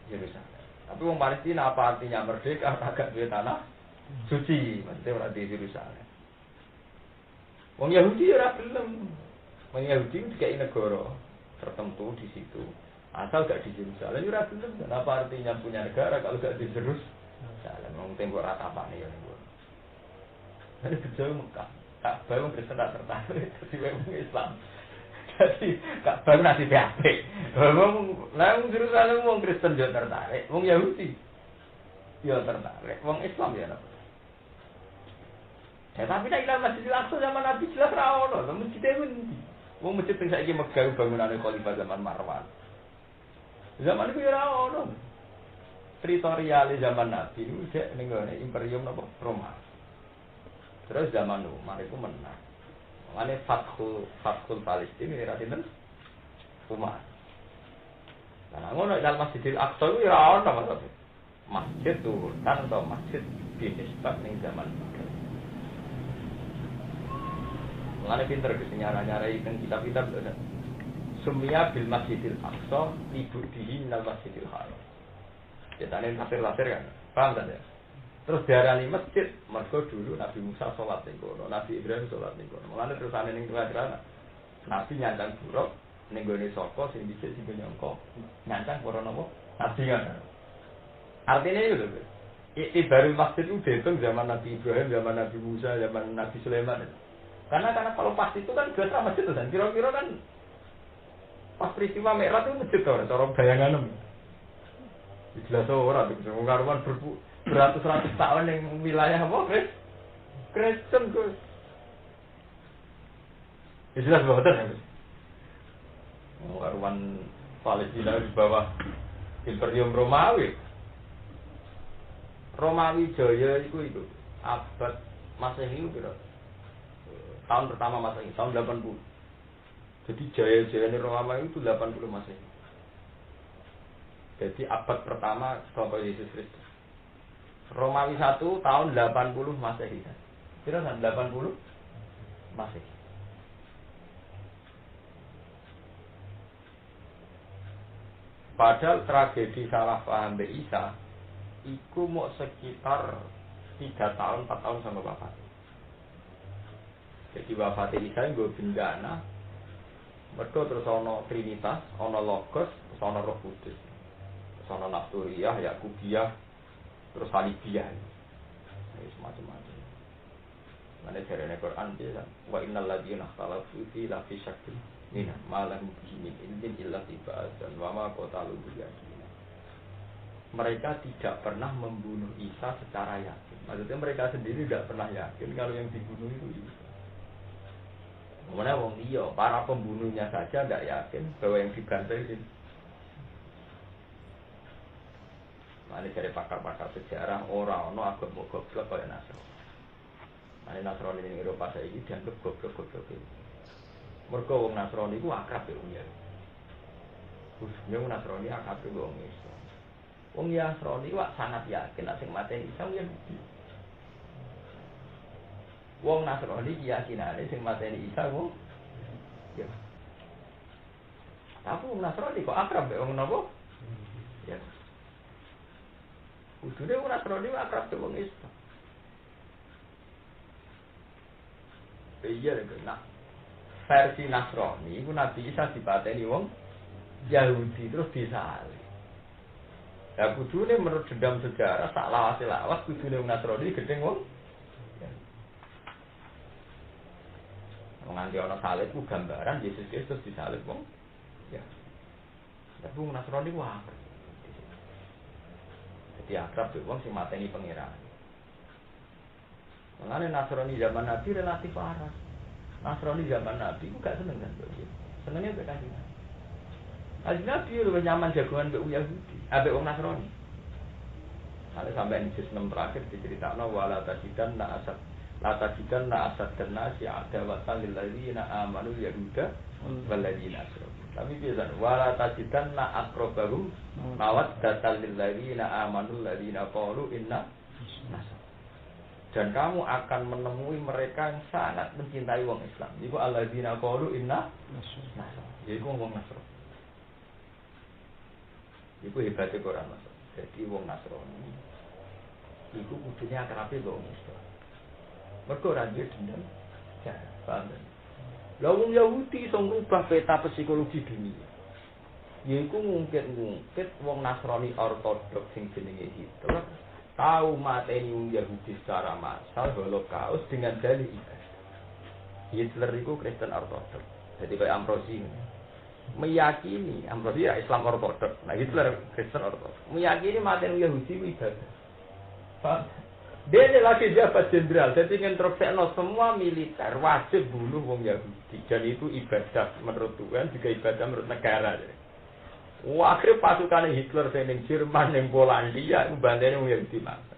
Yerusalem. Tapi orang Palestina apa artinya merdeka? Agak duit tanah suci, maksudnya orang di Yerusalem. Orang Yahudi ora gelem. Orang Yahudi dikai negara tertentu di situ. Asal gak di Yerusalem ora gelem. Apa artinya punya negara kalau gak di Yerusalem? Wong tembok ratapane ya niku. Ada berjauh Mekah. Tak baru Kristen tak tertarik jadi wong Islam. Jadi tak baru nasi PHP. Wong Yerusalem wong Kristen yo tertarik, wong Yahudi yo tertarik, wong Islam ya. Tapi nek ilang Masjidil Aqsa zaman Nabi jelas ra ono, masjid e endi? Wong masjid sing saiki megah bangunane Khalifah zaman Marwan. Zaman iku yo ra ono. Teritoriale zaman Nabi itu cek ning ngene Imperium napa Roma. Terus zaman Umar itu menang. Makanya Fathul Palestina ini rasinten Umar. Nah, ngono dalam Masjidil Aqsa itu ya ora ono maksudnya. Masjid turunan atau masjid binisbat ning zaman Nabi. Makanya pinter ke nyara-nyarai teng kitab-kitab ada. Sumia bil Masjidil Aqsa libudihi minal Masjidil Haram. Ceritanya tafsir-tafsir kan, paham kan ya? Terus diarani masjid, mergo dulu Nabi Musa sholat ning kono, Nabi Ibrahim sholat ning kono. Mulane terusane ning tengah-tengah Nabi nyancang buruk ning gone saka sing dhisik sing nyangka nyancang para napa? Nabi kan. Artinya itu lho. Iktibarul masjid itu dihitung zaman Nabi Ibrahim, zaman Nabi Musa, zaman Nabi Sulaiman. Karena kalau pas itu kan biasa masjid itu kan kira-kira kan pas peristiwa Mi'raj itu masjid to, cara bayangan. Jelas ora itu karuan beratus-ratus tahun yang wilayah apa Kristen Gus. Jelas banget ya Gus. Karuan Palestina di bawah Imperium Romawi. Romawi Jaya itu abad Masehi itu tahun pertama Masehi, tahun 80. Jadi jaya-jayanya Romawi itu 80 Masehi. Jadi abad pertama setelah Yesus Kristus. Romawi 1 tahun 80 Masehi. Kira kan 80 Masehi. Padahal tragedi salah paham Mbak Isa iku mau sekitar 3 tahun 4 tahun sama wafat. Jadi wafat Isa nggo bencana. Mergo terus ana Trinitas, ana Logos, terus ana Roh Kudus. Sono Nasturiyah, Yakubiyah, terus Halibiyah, semacam-macam. Mana caranya Quran dia? Wa innal ladzina ikhtalafu fi lafi syakkin minna ma lahum bihi min ilmin illa tiba'an wa ma qatalu biyadina. Mereka tidak pernah membunuh Isa secara yakin. Maksudnya mereka sendiri tidak pernah yakin kalau yang dibunuh itu Isa. Mana wong iya, para pembunuhnya saja tidak yakin bahwa yang dibantai itu. Ini dari pakar-pakar sejarah orang no agak mau goblok kaya Nasrani. Ini Nasrani ini Eropa saya ini dianggap goblok-goblok itu. Mereka orang Nasrani itu akrab ya umnya. Khususnya orang Nasrani akrab ya orang Islam. Orang Nasrani itu sangat yakin asing materi Islam ya. Orang Nasrani yakin ada asing materi Islam ya. Tapi orang Nasrani kok akrab ya orang Nabi? Ya. Kudune ora Nasrani akrab ke wong Islam. Iya lho, nah. Versi Nasrani iku Nabi Isa dipateni wong Yahudi terus disalib. Ya kudune menurut dendam sejarah sak lawas kudune wong Nasrani gedeng wong. Wong nganti ana salib ku gambaran Yesus Kristus disalib wong. Ya. Tapi wong Nasrani wae jadi akrab tuh wong sing mateni pangeran. Mengenai Nasrani zaman Nabi relatif parah. Nasrani zaman Nabi ku gak seneng kan tuh. Senengnya mbek Kanjeng Nabi. Kanjeng Nabi luwih nyaman jagoan mbek Yahudi, ambek wong Nasrani. Ada sampai di juz 6 terakhir diceritakan wala tajidan na asad dan nasi ada watan lil ladzina amanu yahuda wal ladzina asyraku. Tapi biasa wala tajidan na aqrabahum mawaddatan lil ladzina amanu ladzina qalu inna nasara. Dan kamu akan menemui mereka yang sangat mencintai wong Islam. Iku alladzina qalu inna nasrani. Iku wong Nasrani. Iku hebatnya Quran Mas. Jadi wong Nasrani iku kudune akrabe wong Islam. Mergo ora duwe dendam. Ya, paham. Lah wong Yahudi iso ngrubah peta psikologi dunia. Yaiku ngungkit wong Nasrani ortodok sing jenenge Hitler tahu mateni wong Yahudi secara massal Holocaust dengan dalih ibadah. Hitler itu Kristen ortodok. Jadi kayak Ambrosi meyakini Ambrosi ya Islam ortodok. Nah Hitler Kristen ortodok. Meyakini mateni Yahudi itu ibadah. Pak, dia lagi jabat jenderal. Jadi nginterupsekno semua militer wajib bunuh wong Yahudi. Dan itu ibadah menurut Tuhan juga ibadah menurut negara. Wah, akhirnya pasukan Hitler yang Jerman, yang Polandia, itu bandanya yang dimakan.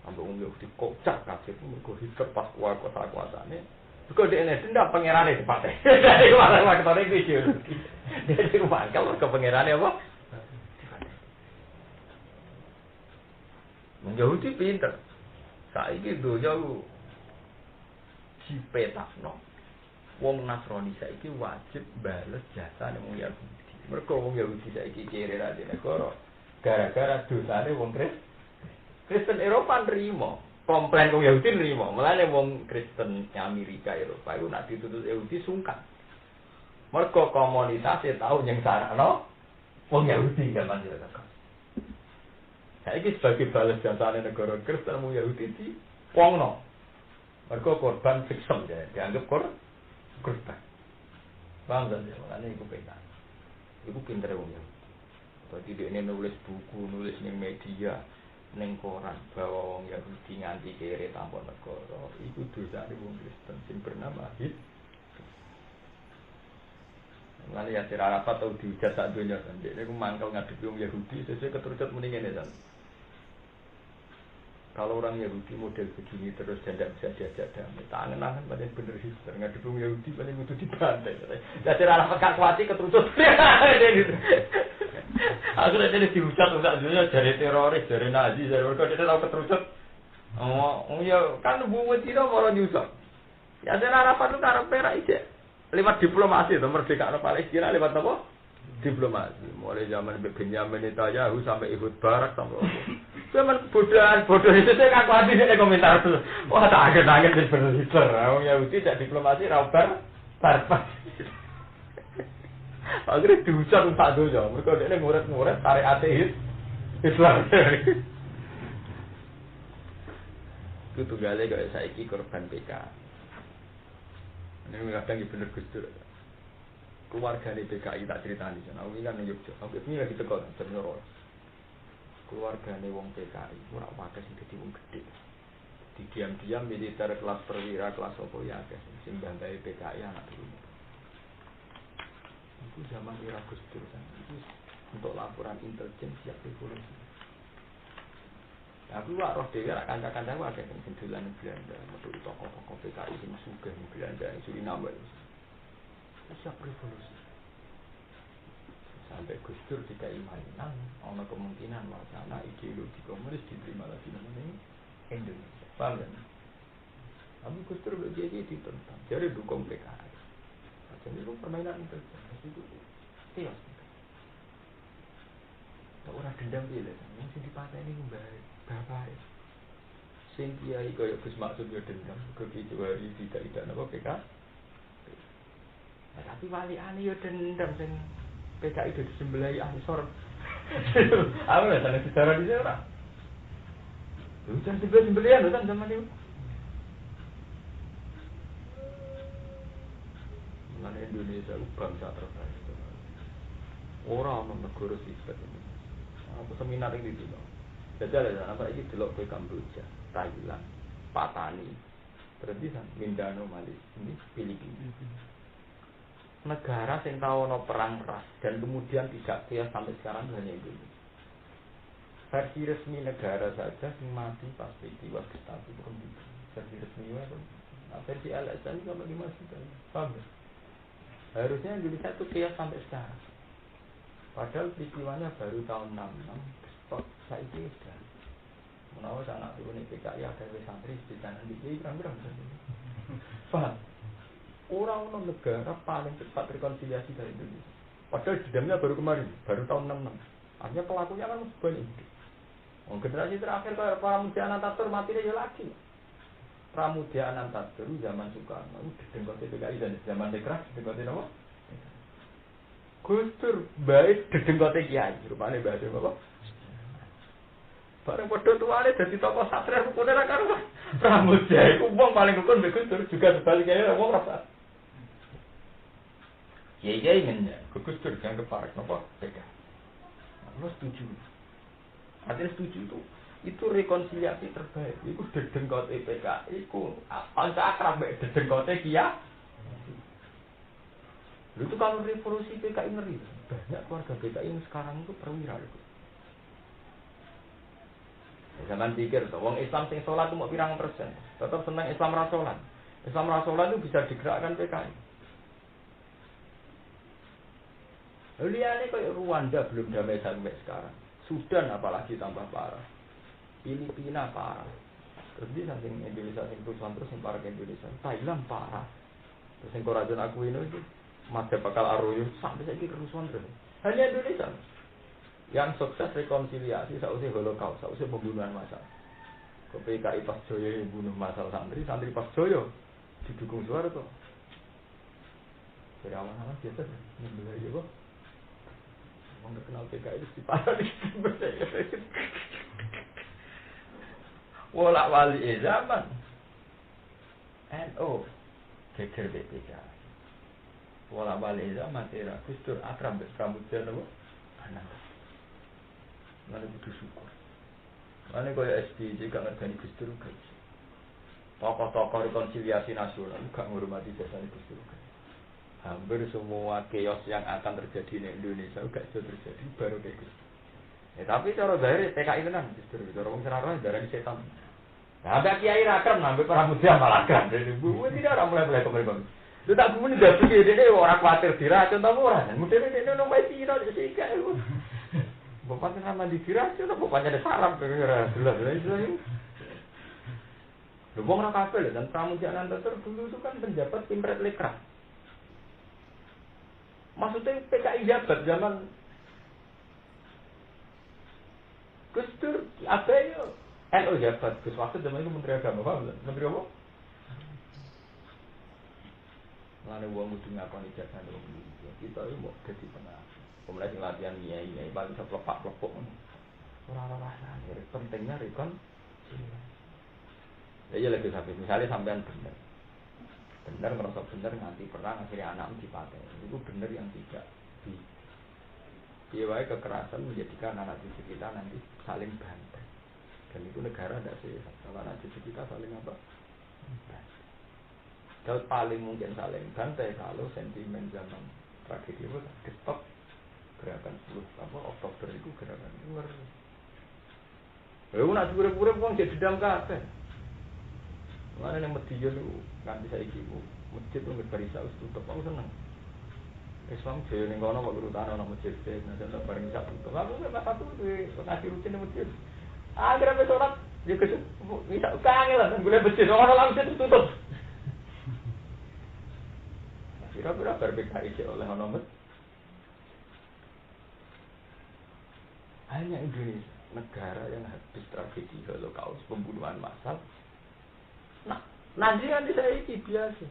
Sampai orang Yahudi kocak kasih itu, mereka Hitler pas kuasa-kuasanya. Mereka dia ini dendam pengerannya sepatnya. Dari kemarin ketornya itu Yahudi. Jadi mangkal ke pengerannya apa? Yahudi pinter. Saya gitu jauh dipetakno. Wong Nasrani saiki wajib bales jasa wong Yahudi. Mereka wong Yahudi saiki kiri ra di negara gara-gara dosane wong Kristen Eropa nerima, komplain wong Yahudi nerima. Mulane wong Kristen Amerika Eropa iku nek dituntut Yahudi sungkan. Mereka komunitasé tau nyengsarano wong Yahudi zaman ditekan. Saiki sebagai balas jasane negara Kristen wong Yahudi di wongno. Mereka korban victim ya, dianggap korban. Paham kan ya? Mulane iku peta. Iku pinter wong ya. Dadi dekne nulis buku, nulis ning media, ning koran bahwa wong Yahudi nganti kere tanpa negara. Iku dosane wong Kristen sing bernama Hitler. Mulane ya Arafat tau dihujat sak donya kan. Dekne ku mangkel ngadepi wong Yahudi sesuk keterucut muni ngene kan. Kalau orang Yahudi model begini terus dan tidak bisa diajak damai, tangan-tangan pada bener Hitler ngadepi wong Yahudi paling butuh dibantai. Jadi Arafat kan kuati keterucut. Akhirnya dia dihujat enggak dunia dari teroris, dari Nazi, dari mereka dia tahu keterucut. Oh ya kan bunga Cina malah nyusah. Ya dan Arafat itu karena perak aja. Lewat diplomasi itu merdeka Palestina lewat apa? Diplomasi. Mulai zaman Benjamin Netanyahu sampai Ehud Barak sampai zaman bodoh itu saya ngaku hati dia komentar tuh. Wah tak agak-agak dari bener Hitler. Orang Yahudi tidak diplomasi raubar barbar. Akhirnya dihujat tak dulu. Mereka dia nguret-nguret tarik ateis Islam. Itu tunggalnya kayak saiki korban PK. Ini kadang bener Gusdur. Keluarga di PKI tak ceritani. Aku ingat nih Yogyakarta. Aku ini lagi tegal jernyor. Keluarga nih wong PKI. Ora wae sing dadi wong gede. Di diam-diam militer kelas perwira kelas apa ya akeh sing bantai PKI anak dulu. Itu zaman era Gus Dur kan. Itu untuk laporan intelijen siap revolusi. Aku wak roh dhewe ra kanca-kanca wae sing dolan Belanda, metu tokoh-tokoh PKI sing sugih ning Belanda sing Suriname. Siap revolusi. Sampai Gus Dur dikai mainan, ana kemungkinan wacana ideologi komunis diterima lagi ning Indonesia. Paham kan? Tapi Gus Dur jadi ditentang, jadi dukung PKI. Jadi itu permainan itu tios. Tak orang dendam dia lah, yang sing dipateni mbak bapak. Sing kiai kaya Gus Maksud yo dendam, kaki Johari tidak napa PKI. Nah, tapi wali ane yo dendam sing PKI itu disembelih Ansor. Aku lah sana sejarah di sana. Lu jangan sembelihan kan zaman itu. Mana Indonesia bangsa terbaik. Orang negara sifat ini. Aku seminar ini dulu. Jadi ada apa ini delok ke Kamboja, Thailand, Patani, terus Mindanao, Malaysia, ini Filipina. Negara yang tahu no perang ras dan kemudian tidak kias sampai sekarang hanya Indonesia. Versi resmi negara saja yang mati pas peristiwa Gestapo itu kan versi resminya kan. Nah, versi LSM kalau dimasukkan, paham ya? Harusnya Indonesia itu kias sampai sekarang. Padahal peristiwanya baru tahun 66, stok saya itu sudah. Menawa anak turun PKI ada santri di kanan di kiri pirang-pirang. Paham? Orang negara paling cepat rekonsiliasi dari Indonesia. Padahal dendamnya baru kemarin, baru tahun 66. Artinya pelakunya kan banyak. Generasi terakhir kayak Pramudia Anantatur mati dia lagi. Pramudia Anantatur zaman Soekarno dedengkote PKI dan zaman Dekra dedengkote apa? Gus Dur baik dedengkote Kiai, rupane bahasa apa? Bareng padha tuane dadi tokoh satria rukune ra karo Pramudia iku wong paling rukun mbek Gus Dur juga sebaliknya wong rasa. Kiai ngene, Gus Dur kan keparek napa? PKI. Lu setuju? Artinya setuju itu rekonsiliasi terbaik. Itu dedengkot PKI, itu angka akrab dedengkot Kiai. Itu kalau revolusi PKI ngeri, banyak keluarga PKI yang sekarang itu perwira itu. Jangan pikir, wong Islam sing sholat itu mau pirang persen, tetap senang Islam rasolan. Islam rasolan itu bisa digerakkan PKI. Lihatnya kayak Rwanda belum damai sampai sekarang. Sudan apalagi tambah parah. Filipina parah. Terus di samping Indonesia sing terus sing parah ke Indonesia. Thailand parah. Terus sing korajon aku ini itu masa bakal aruyuh sampai saiki kerusuhan terus. Hanya Indonesia yang sukses rekonsiliasi sausé Holocaust, sausé pembunuhan massal. Ke PKI pas Joyo bunuh massal santri pas Joyo didukung Soeharto. Dari awal-awal biasa membelah ya kok. Orang terkenal PKI itu diparah di sini. Walak wali zaman NO geger PKI. Walak wali zaman era Gus Dur akrab mbek Pramudia napa? Anak. Lalu kudu syukur. Mane koyo SBY gak ngergani Gus Dur gaji. Tokoh-tokoh rekonsiliasi nasional gak ngurmati jasane Gus Dur. Hampir semua chaos yang akan terjadi di Indonesia gak bisa terjadi baru kayak gitu. Ya, tapi cara zahir PKI tenan justru cara wong serara darani setan. Nah, ada kiai rakrem ngambil Pramudia malah kan. Jadi bu tidak orang mulai kembali. Lu tak bumi ndak pikir dene orang khawatir diracun ta ora. Mudene dene nang wae sira sik kae. Bapak nama diracun ta bapaknya ada sarap kira jelas. Lu wong ora kabeh dan Pramudia Anantatur dulu itu kan penjabat Pimret Lekra. Maksudnya PKI jabat zaman Gus Dur, apa ya? NU jabat, Gus waktu zaman itu Menteri Agama, paham? Menteri apa? Lalu uang mudah ngakoni jasa dulu. Kita itu mau jadi tengah. Kemudian latihan nyai paling seplepak-plepok. Orang-orang rasanya, pentingnya rekon. Ya lagi sampai, misalnya sampean benar merasa benar nganti perang akhirnya anak dipakai itu benar yang tidak diwai kekerasan menjadikan anak cucu kita nanti saling bantai dan itu negara tidak sehat kalau anak cucu kita saling apa kalau paling mungkin saling bantai kalau sentimen zaman tragedi itu stop gerakan 10 Oktober itu gerakan luar nak pura-pura uang jadi dendam kabeh. Mana yang Medion itu nganti saya ibu masjid itu nggak barisa tutup aku seneng. Islam jaya nih kono waktu utara nama masjid nanti tak bareng satu tutup. Aku nggak satu di ngasih rutin di masjid. Akhirnya sholat dia kesuk bisa kangen lah dan gue masjid orang langsung tutup. Kira-kira berbeda oleh orang hanya Indonesia negara yang habis tragedi Holocaust pembunuhan massal. Nah, nanti kan saya iki biasa.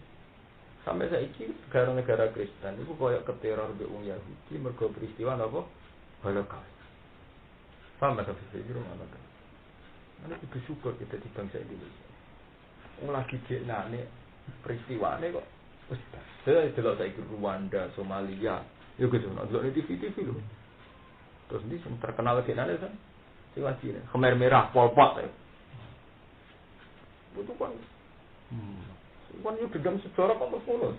Sampai saya iki negara-negara Kristen itu koyok keteror be wong Yahudi mergo peristiwa apa? Holocaust. Sama tapi saya kira ngono kan. Ana kudu syukur kita di bangsa Indonesia. Wong lagi jenane peristiwane kok wis saya delok saiki Rwanda, Somalia, yo gitu nonton di TV lho. Terus ini yang terkenal jenane kan sing wajine Khmer Merah Pol Pot. Itu kan itu dendam sejarah kan terus mulus.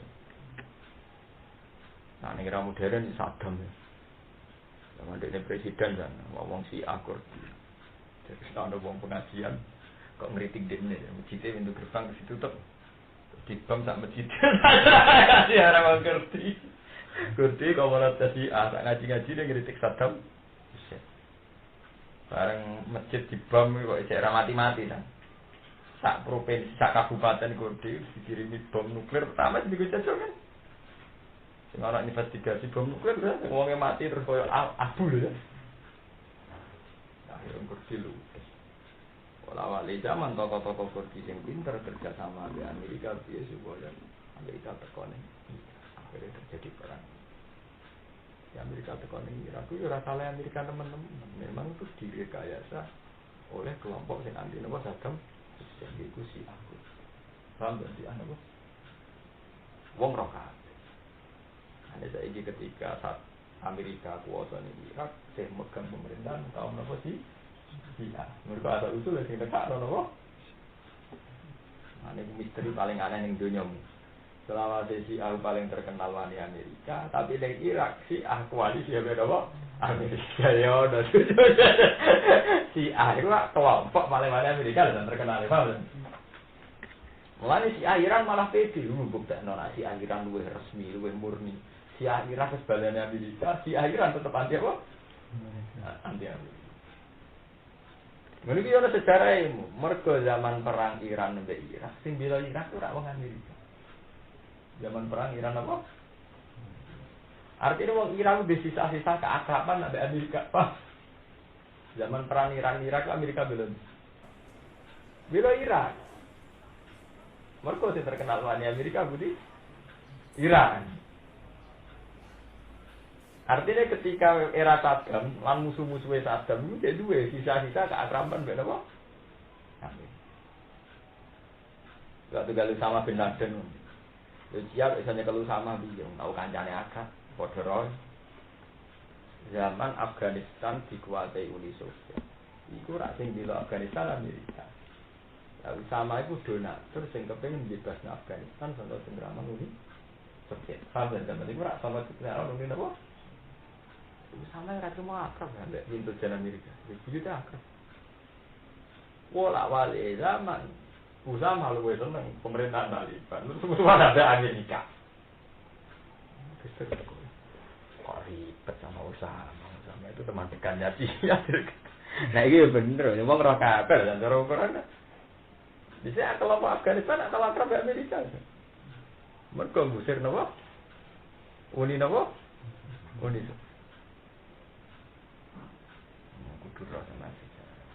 Nah ini era modern ini Saddam ya. Sama dia presiden kan, ngomong si akur. Jadi ada uang pengajian, kok ngeritik dia ini, masjidnya pintu gerbang ke situ tuh. Dibam sak masjid. Kasih orang ngerti. Ngerti kalau mau jadi tak ngaji-ngaji dia ngeritik Saddam. Bareng masjid dibom kok isih ora mati-mati kan. Sak provinsi, sak kabupaten Kodir dikirimi bom nuklir pertama digojok kan. Sing ana investigasi bom nuklir kan wonge mati terus koyo abu ya. Akhirnya kursi lu. Walau zaman tokoh-tokoh kursi yang pintar kerja sama di Amerika dia supaya Amerika tekonin. Akhirnya terjadi perang. Di Amerika tekonin Irak itu salah Amerika teman-teman. Memang itu direkayasa oleh kelompok yang anti Nabi Saddam. Yang itu si aku. Paham tak si anak? Wong rokat. Hanya saya ketika saat Amerika kuasa di Irak, saya megang pemerintahan tahun apa sih? Iya, mereka asal usul yang dekat, apa? Ini misteri paling aneh yang dunia. Selama si A paling terkenal di Amerika, tapi di Irak si A koalisi yang berapa? Amerika ya udah si A itu kelompok paling Amerika dan terkenal apa? Mulai si A Iran malah pede, bukti nona si A Iran lebih resmi, lebih murni. Si A Iran kesebalannya Amerika, si A Iran tetap anti apa? Anti Amerika. Menurut ada sejarah ilmu, mereka zaman perang Iran dan Irak, sing bila Irak itu orang Amerika. Zaman perang Iran apa? Artinya orang Iran udah sisa-sisa keakraban sampai Amerika. Pas zaman perang Iran-Irak Amerika belum. Bila Irak, mereka sih terkenal wani Amerika budi Iran. Artinya ketika era Saddam, lan musuh-musuhnya Saddam itu jadi dua sisa-sisa keakraban beda apa? Gak tinggal sama bin Laden. Siap, misalnya kalau sama dia, tahu kancane akad, Podoroy. Zaman Afghanistan dikuasai Uni Soviet. Iku rak sing bila Afghanistan Amerika. Lalu sama itu donatur sing kepengin bebasnya Afghanistan sampai pendraman Uni Soviet. Sampai zaman itu rak sama pendraman Uni apa? Sama yang semua akrab kan, pintu jalan Amerika. Begitu akrab. Wala wali zaman. Usama lu wes seneng pemerintahan Taliban. Lu semua ada Amerika. Kok ribet sama Usama. Usama itu teman dekatnya dia. Nah ini bener. Memang roh kabel dan cara ukuran. Bisa kelompok Afghanistan atau akrab Amerika. Mereka ngusir napa? Uni napa? Uni. Kudu sama sejarah.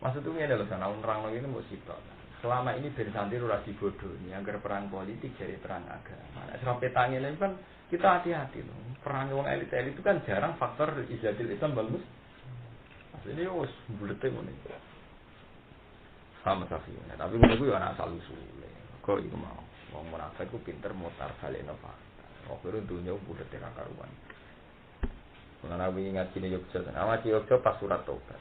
Maksudnya ini loh, sana orang lagi ini mau sitok. Selama ini Ben Santir ora dibodohi, agar perang politik jadi perang agama. Nah, sampai tangan ini kan kita hati-hati loh. Perang wong elit-elit itu kan jarang faktor izadil Islam bagus. Maksudnya wis bulete ngene. Sama safinya, tapi menurut gue ana asal usule. Kok iku mau. Wong munafik ku pinter mutar balekno fakta. Oke dunya bulete ra karuan. Mengenai ingat sini Yogyakarta, nama Yogyakarta pas surat tobat.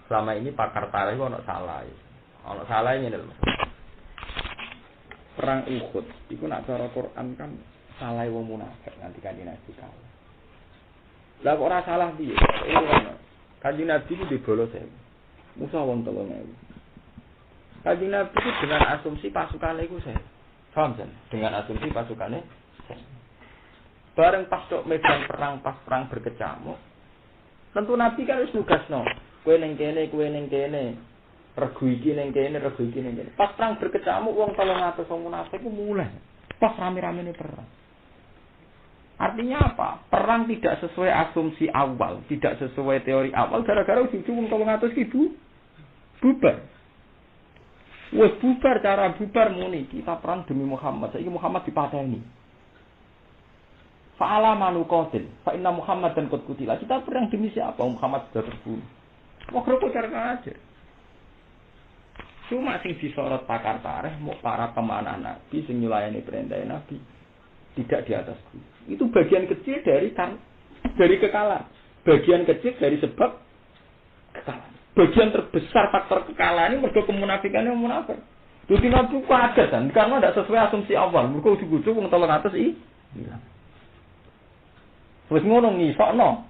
Selama ini pakar tarikh ono salah, ono salah ini loh. Perang Uhud, itu nak cara Quran kan salah wong munafik nanti kanjeng Nabi kalah. Lah kok ora salah piye? Kanjeng Nabi itu dibolos ya. Musa wong 3000. Kanjeng Nabi itu dengan asumsi pasukannya itu saya. Paham kan? Dengan asumsi pasukannya saya. Bareng pas tok medan perang, pas perang berkecamuk. Tentu Nabi kan wis nugasno, kowe ning kene, regu iki ning kene. Pas perang berkecamuk wong 300 wong munafik ku mulai. Pas rame-ramene perang. Artinya apa? Perang tidak sesuai asumsi awal, tidak sesuai teori awal gara-gara ujung-ujung wong 300 ki bubar. Wes bubar, cara bubar muni kita perang demi Muhammad. Saiki Muhammad dipateni. Fa'ala manu qatil, fa inna Muhammadan qad qutila. Kita perang demi siapa? Muhammad sudah terbunuh. Wah, kok cara aja. Cuma sing disorot pakar tarikh mau para pemanah Nabi sing nyulayani perintah Nabi tidak di atas gunung. Itu bagian kecil dari kekalahan. Bagian kecil dari sebab kekalahan. Bagian terbesar faktor kekalahan ini mergo kemunafikannya munafik. Duti Nabi kaget kan karena tidak sesuai asumsi awal. Mergo ujug-ujug wong 300 iya. Wis ngono ngisokno.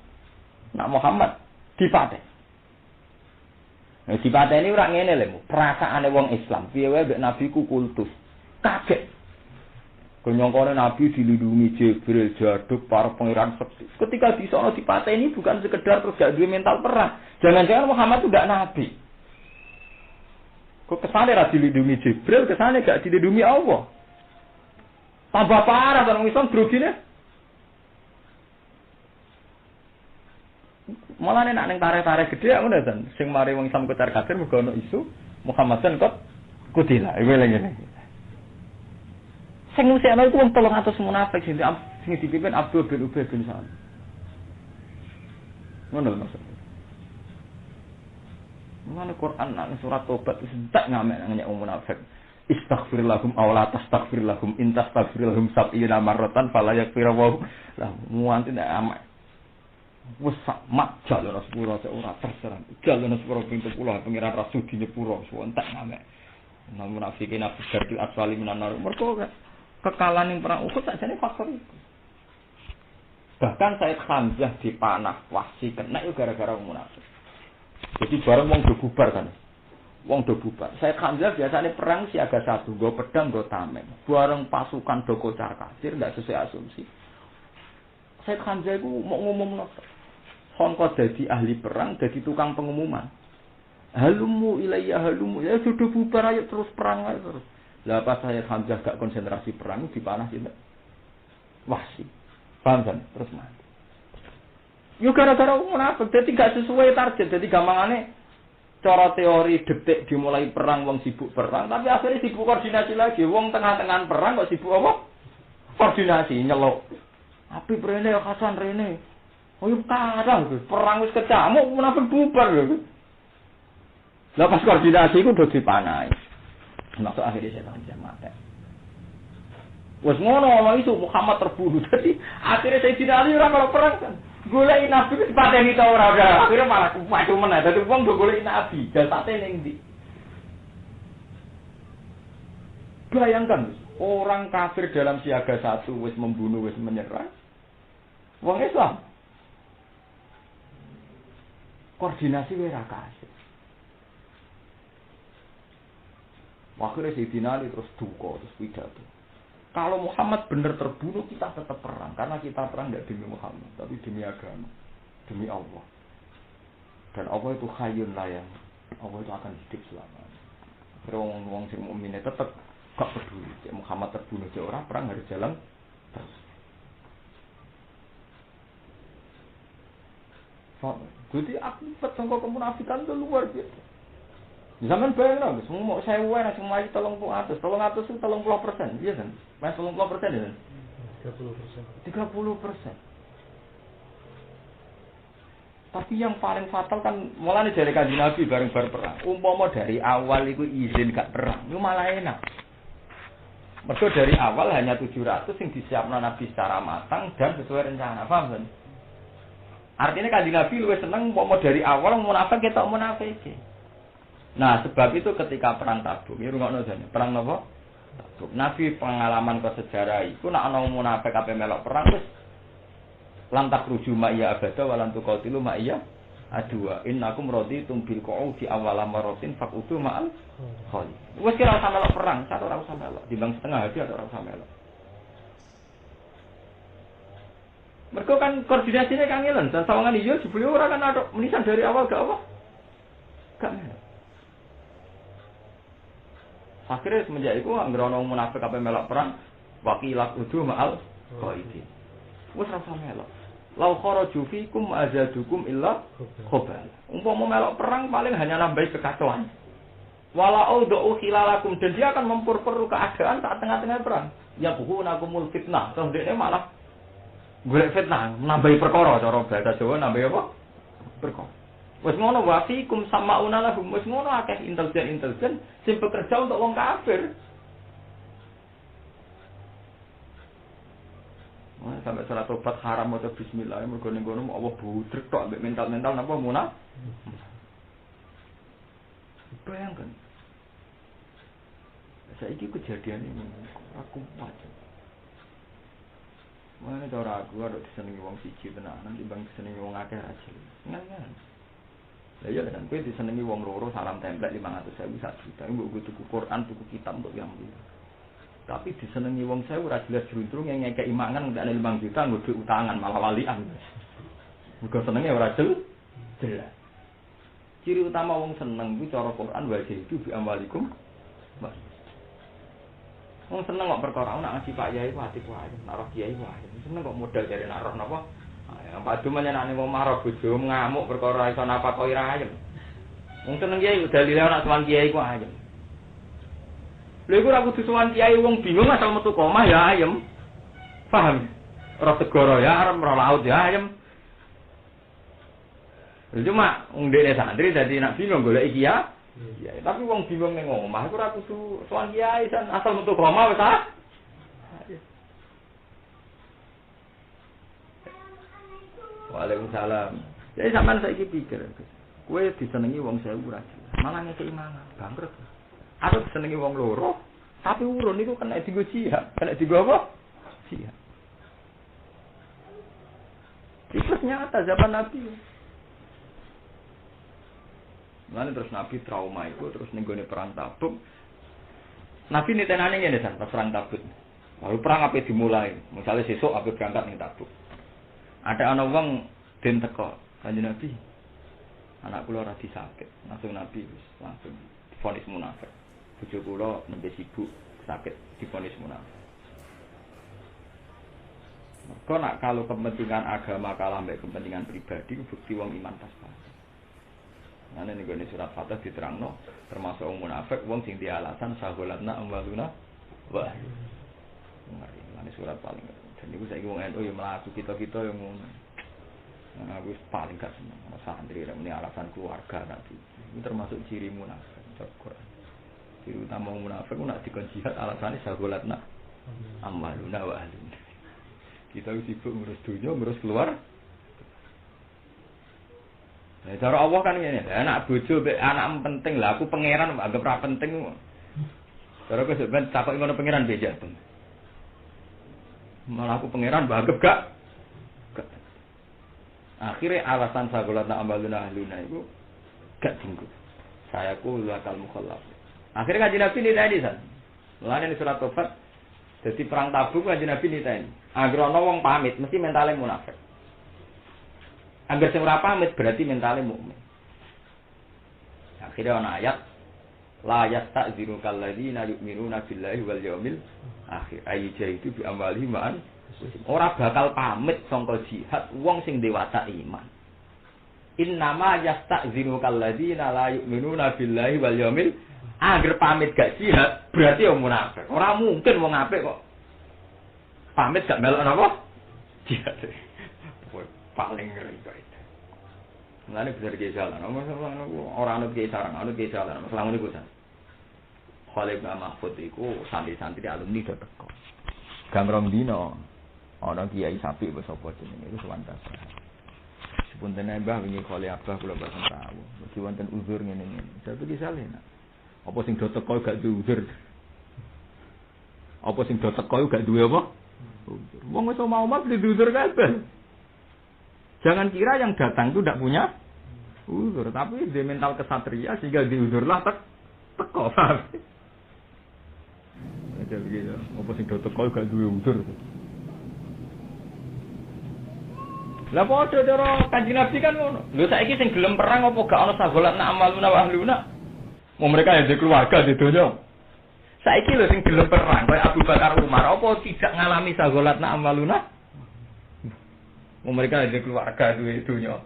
Nak Muhammad dipateni. Nek dipateni ora ngene lho, perasaane wong Islam. Piye wae mbek Nabi ku kultus. Kaget. Kenyongkone Nabi dilindungi Jibril, Jaduk, para pangeran sekti. Ketika di sono dipateni bukan sekedar terus gak duwe mental perang. Jangan-jangan Muhammad itu gak nabi. Kok kesane ra dilindungi Jibril, kesane gak dilindungi Allah. Tambah parah orang Islam drogine. Malah nek ning tarik-tarik gede ngono dan sing mari wong Islam ketar kafir mergo ono isu Muhammadan kok kutila. Iku ngene. Sing ngusikno iku wong 300 munafik sing dipimpin Abdul bin Ubay bin Salul. Ngono maksudnya. Mana Quran nang surat Tobat wis entek ngamek nang wong munafik. Istaghfir lahum aw la tastaghfir lahum in tastaghfir lahum sab'ina marratan fala yaghfiru wa lahum muanti nek amak wis mak jalur sepuro ora terserah jalur sepuro ping 10 pengiran rasul di nyepuro entek ngamek nang munafikin nafsu dari aswali minan nar mergo kekalahan ning perang Uhud sakjane faktor itu bahkan Said Hamzah dipanah wasi kena yo gara-gara wong munafik jadi bareng wong do bubar kan wong do bubar. Saya Hamzah biasanya perang siaga 1, nggo pedang, nggo tameng. Bareng pasukan do kocar kacir ndak sesuai asumsi. Saya Hamzah iku mau ngumumno. Sangka dadi ahli perang, dadi tukang pengumuman. Halumu ilayya halumu. Ya sudah bubar ayo terus perang ayo terus. Lah pas saya Hamzah gak konsentrasi perang dipanah sinten? Wahsi. Paham kan? Terus mati. Yo gara-gara munafik dadi gak sesuai target. Dadi gampangane cara teori detik dimulai perang wong sibuk perang tapi akhirnya sibuk koordinasi lagi wong tengah-tengah perang kok sibuk apa koordinasi nyelok api rene Hasan rene oh yo kadang perang wis kecamuk munafik bubar lho lha pas koordinasi iku do dipanai masuk akhirnya saya mati wis ngono omong isu Muhammad terbunuh jadi akhirnya Sayyidina Ali ora kalau perang kan golek nabi wis pateni ta ora akhire malah kuwat meneh dadi wong do golek nabi jasate ning ndi bayangkan orang kafir dalam siaga 1 wis membunuh wis menyerang wong Islam koordinasi wae ra kasih akhire Sayyidina Ali terus duka terus pidato kalau Muhammad benar terbunuh kita tetap perang karena kita perang tidak demi Muhammad tapi demi agama demi Allah dan Allah itu hayyun la yamut Allah itu akan hidup selamanya wong sing mukmin tetap gak peduli Muhammad terbunuh je ora perang harus jalan terus jadi akibat sangka kemunafikan itu luar biasa zaman bayang semua mau saya wae semua itu 300 itu 30%, iya kan? Mas 30% ya kan? 30%. Tapi yang paling fatal kan mulane dari Kanjeng Nabi bareng perang. Umpama dari awal iku izin gak perang, itu malah enak. Mergo dari awal hanya 700 yang disiapno Nabi secara matang dan sesuai rencana, paham kan? Artinya Kanjeng Nabi luwih seneng umpama dari awal munafik ketok munafik. Nah, sebab itu ketika perang Tabuk, ini rungokno jane, perang napa? Tabuk. Nabi pengalaman ke sejarah iku nek ana munafik ape melok perang wis lantak ruju ma iya abada walan tuqatilu ma iya adua. Innakum raditum bil qu'udi awwal maratin faqutu ma'al khali. Wis kira usah melok perang, satu ora usah melok, timbang setengah hati atau ora usah melok. Mergo kan koordinasine kangelan, dan sawangan iya jebule ora kan ada menisan dari awal gak apa? Gak melok. Akhirnya semenjak itu anggere ana munafik ape melok perang waqilat udu ma'al qaidi. Wis rasa melok. Lau kharaju fikum azadukum illa khabal. Umpama melok perang paling hanya nambahi kekacauan. Wala audu khilalakum dan dia akan memperkeruh keadaan saat tengah-tengah perang. Ya buhunakumul fitnah. Terus dia malah golek fitnah, nambahi perkara cara bahasa Jawa nambahi apa? Perkara. Wes ngono wa fikum sama'una lahum wes ngono akeh intelijen sing bekerja untuk wong kafir. Sampai salat tobat haram maca bismillah mergo ning kono Allah budrek tok ambek mental-mental napa munaf. Bayangkan. Saiki kejadian ini aku pacu. Mana cara aku ada disenengi wong siji tenanan timbang disenengi wong akeh aja. Ngal-ngal. Lah ya kan kowe disenengi wong loro salam template 500.000 sak juta. Mbok tuku Quran, tuku kitab untuk yang Tapi disenengi wong 1000 ora jelas jruntrung yang ngekeki mangan ndak 5 juta nggo duit utangan malah walian. Mergo senenge ora jelas. Ciri utama wong seneng ku cara Quran wa itu bi amwalikum. Wong seneng kok perkara nak ngaji Pak Yai ku ati wae, nak roh Kiai wae. Seneng kok modal dari nak roh napa? Padu menyenane wong marah bojo ngamuk perkara iso napa kok ira ayem. Wong seneng Kiai dalile ana sowan Kiai ku ayem. Lha iku ora kudu sowan Kiai wong bingung asal metu omah ya ayem. Paham? Ora segara ya arep ora laut ya ayem. Cuma wong dene santri dadi nak bingung golek iki ya. Iya, tapi wong bingung ning omah iku ora kudu sowan Kiai san asal metu omah wis ah. Waalaikumsalam. Jadi sampean saiki pikir, kowe disenengi wong 1000 ora jelas. Malah ngekeki mangan, bangkrut. Atau disenengi wong loro, tapi urun niku kena dienggo jihad, kena dienggo apa? Jihad. Itu nyata zaman Nabi. Lalu terus Nabi trauma itu, terus ning gone perang Tabuk. Nabi nitenane ngene san, pas perang Tabuk. Lalu perang ape dimulai, misalnya sesuk ape berangkat ning Tabuk. Ada ana wong den teko, Kanjeng Nabi. Anak kula ora disakit, langsung Nabi wis langsung divonis munafik. Bojo kula nembe sibuk sakit divonis munafik. Kok nak kalau kepentingan agama kalah mbek kepentingan pribadi bukti wong iman pas-pasan. Nah ini gue surat Fatah diterangno termasuk wong munafik wong sing di alasan saholatna amwaluna wah. Ini surat paling dan niku saiki wong NU yo mlaku kita-kita yo ngono. Nah wis paling gak seneng santri rek muni alasan keluarga tadi. Ini termasuk ciri munafik cokor. Ciri utama munafik ku nak dikon jihad alasane saholatna amwaluna wa ahluna. Kita sibuk ngurus dunia, ngurus keluar. Nah, cara Allah kan ngene, anak bojo mbek anak penting lah, aku pangeran anggap ra penting. Cara kowe sampeyan takok ngono pangeran beda. Malah aku pangeran anggap gak. Akhirnya alasan sagolatna amaluna ahluna itu gak tinggu. Saya ku lakal mukhallaf. Akhirnya Kanjeng Nabi niteni san. Mulane surat Taufat dadi perang Tabuk Kanjeng Nabi niteni. Angger ana wong pamit mesti mentale munafik. Angger sing ora pamit berarti mentale mukmin. Akhirnya ana ayat la yasta'dziru kalladzina yu'minuna billahi wal yawmil akhir. Ayyajitu bi amwali ma'an. Ora bakal pamit sangka jihad wong sing dewasa iman. Innama yasta'dziru kalladzina la yu'minuna billahi wal yawmil angger pamit gak jihad berarti wong munafik. Ora mungkin wong apik kok pamit gak melok napa? Jihad. Paling ngeri kok itu. Mulane bener ki jalan. Ora anut ki sarang, anut ki jalan. Masalah niku san. Khalid bin Mahfud iku santri-santri alumni do teko. Gamrong dino ana kiai sapi wis apa jenenge iku sewantas. Sepuntene Mbah wingi Khalid Abah kula boten tahu. Mesti wonten uzur ngene-ngene. Satu ki saleh nak. Apa sing do teko gak duwe uzur? Apa sing do teko gak duwe apa? Wong wis mau beli uzur kabeh. Jangan kira yang datang itu tidak punya uzur, tapi dia mental kesatria sehingga diuzurlah teko. Ada begitu. Apa sing do teko gak duwe uzur. Lah padha cara Kanjeng Nabi kan ngono. Lho saiki sing gelem perang apa gak ana sagolatna amaluna wa ahluna? Mau mereka yang di keluarga di dunia. Saiki lho sing gelem perang kaya Abu Bakar Umar apa tidak ngalami sagolatna amaluna? Mereka ada keluarga di dunia.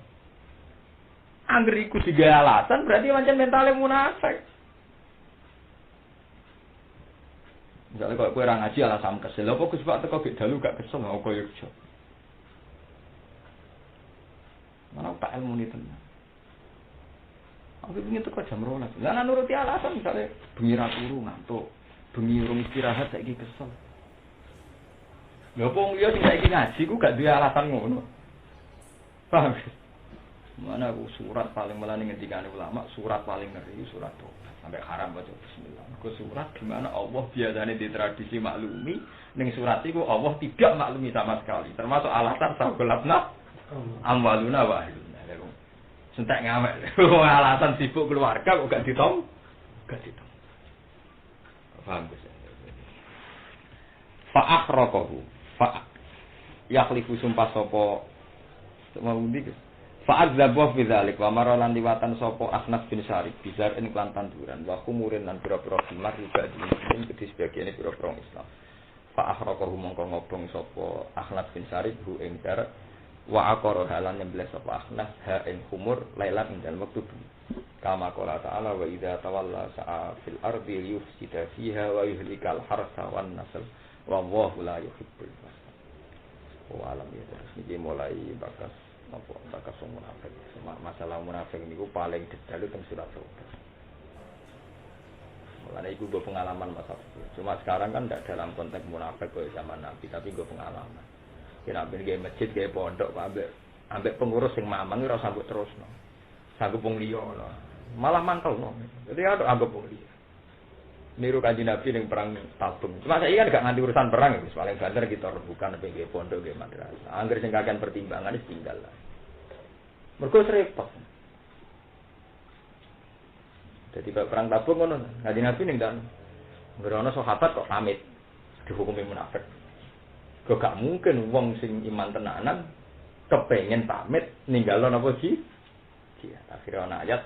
Angger iku tiga alasan berarti pancen mentale munafik. Misalnya kalau kowe ora ngaji alasan kesel, apa Gus Pak teko gek dalu gak kesel apa ya kerja. Mana tak ilmu ni tenan. Aku ingin teko jam 12. Lah nuruti alasan misalnya bengi ra turu ngantuk, bengi urung istirahat saiki kesel. Lha wong liya sing saiki ngaji ku gak duwe alasan ngono. Paham? Mana aku surat paling melani ngendikane ulama, surat paling ngeri surat tobat. Sampai haram baca bismillah. Ku surat di mana Allah biasanya di tradisi maklumi, ning surat iku Allah tidak maklumi sama sekali. Termasuk alasan sagolatna amwaluna wa ahluna. Sentek ngamek. Alasan sibuk keluarga kok gak ditom. Gak ditom. Paham Gus? fa akhraqahu fa yakhlifu sumpah sapa mau ndi fa adzaba fi dzalik wa maralan liwatan sapa Akhnas bin Syarif bizar ing lan tanduran wa kumurin lan pira-pira khimar juga diisin kedhi sebagiane pira-pira Islam fa akhraqahu mongko ngobong sapa Akhnas bin Syarif bu ing dar wa aqara halan nyembelih sapa Akhnas ha ing khumur lailan ing dalem wektu kama qala ta'ala wa idza tawalla sa'a fil ardi yufsida fiha wa yuhlikal harsa wan nasl wallahu la yuhibbul fasad. Wa alam ya terus iki mulai bakas munafik. Masalah munafik niku paling detail teng surat Taubat. Mulane iku go pengalaman masa itu. Cuma sekarang kan tidak dalam konteks munafik kaya zaman Nabi, tapi go pengalaman. Kira ben ge masjid ge pondok ambek pengurus sing mamang ora sambut terusno. Sanggup wong liya lho. Malah mangkelno. Jadi ada anggap wong liya. Niru Kanjeng Nabi ning perang Tabung. Cuma saya kan gak nganti urusan perang wis paling banter kita rebukan ning pondok nggih madrasah. Angger sing kakean pertimbangan wis tinggal lah. Mergo repot. Jadi perang Tabung ngono. Kanjeng Nabi ning dan ngerono sahabat kok pamit dihukumi munafik. Kok gak mungkin wong sing iman tenanan kepengin pamit ninggalno napa sih? Dia akhirnya ana ayat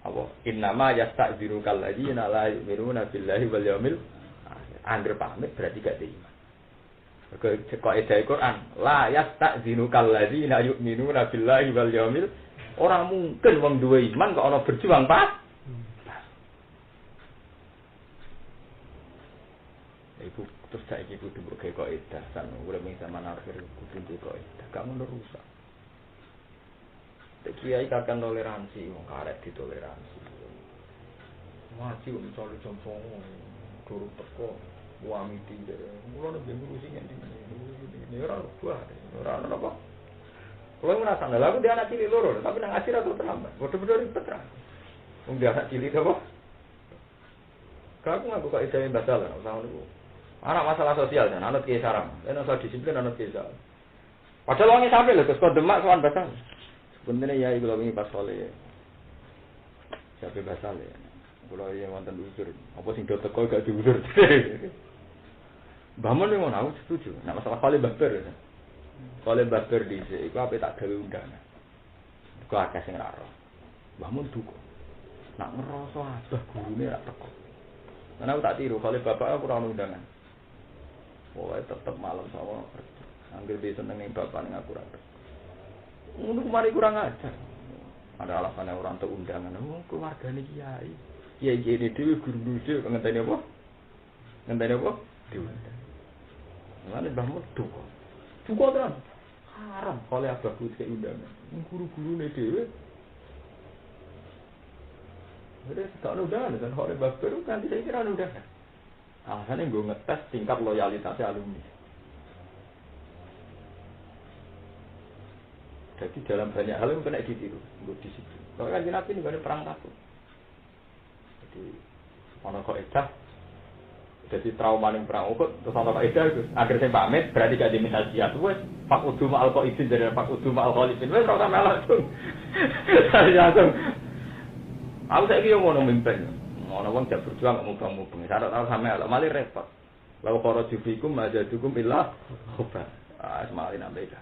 apa innama yasta'dziru kalladzina la yu'minuna billahi wal yaumil akhir. Angger pamit berarti gak iman. Kok edae Quran la yasta'dziru kalladzina yu'minuna billahi wal yaumil ora mungkin wong duwe iman kok ana berjuang pas. Iku terus saiki kudu mbok gawe kaidah san urip ing zaman akhir kudu gawe kaidah gak ngono rusak. Kiai kakek toleransi, wong karek ditoleransi. Ngaji wong coli jompong, guru teko, wami tinggal. Mula nek ngurusi ngene iki ora buah, ora ana apa. Kulo merasa lha aku dia anak cilik loro, tapi nang ngaji ra terlambat. Bodoh-bodoh ribet ra. Wong dia anak cilik apa? Aku ngaku kok ide batal ora usah niku. Ana masalah sosial dan anut kiai sarang. Ana soal disiplin anut kiai sarang. Padahal wong sampe lho kok demak sowan batal. Sebenarnya ya iku lagi pas oleh siapa basal ya. Kalau yang mantan usur, apa sing do teko gak diusur. Bamun memang aku setuju. Nak masalah kali baper. Kali baper di sini, iku apa tak gawe undangan. Iku akeh sing ora ro. Bamun duka. Nak ngerasa abah gurune ra teko. Karena aku tak tiru, kali bapak aku ora undangan. Pokoke tetep malam sama. Anggere bisa seneng bapak ning aku ra teko. Untuk kemarin kurang ajar. Ada alasannya orang untuk undangan. Oh, keluarganya kiai. Kiai ini dulu guru dulu. Ngenteni apa? Ngenteni apa? Diundang. Lalu bangun duka. Duka kan? Haram. Kalau abah putih undangan. Guru-guru ini dulu. Jadi tak undangan. Dan kalau abah baru kan tidak kira undangan. Alasannya gue ngetes tingkat loyalitasnya alumni. Jadi dalam banyak hal yang kena ditiru, buat disiplin. Kalau kan Nabi ini ada perang Tabuk. Jadi orang kok edah, jadi trauma yang perang Uhud, terus orang kok edah itu, akhirnya saya pamit, berarti gak diminta jihad. Wes, Pak Udu ma'al Qaidin dari Pak Udu ma'al Khalifin. Wes, orang sama langsung. Saya langsung. Aku saya kira mau mimpin, orang jak berjuang nggak mubang-mubang. Saya tahu sama Allah, malah repot. Lalu kalau jufikum aja cukup ilah, khubah. Semakin ambeka.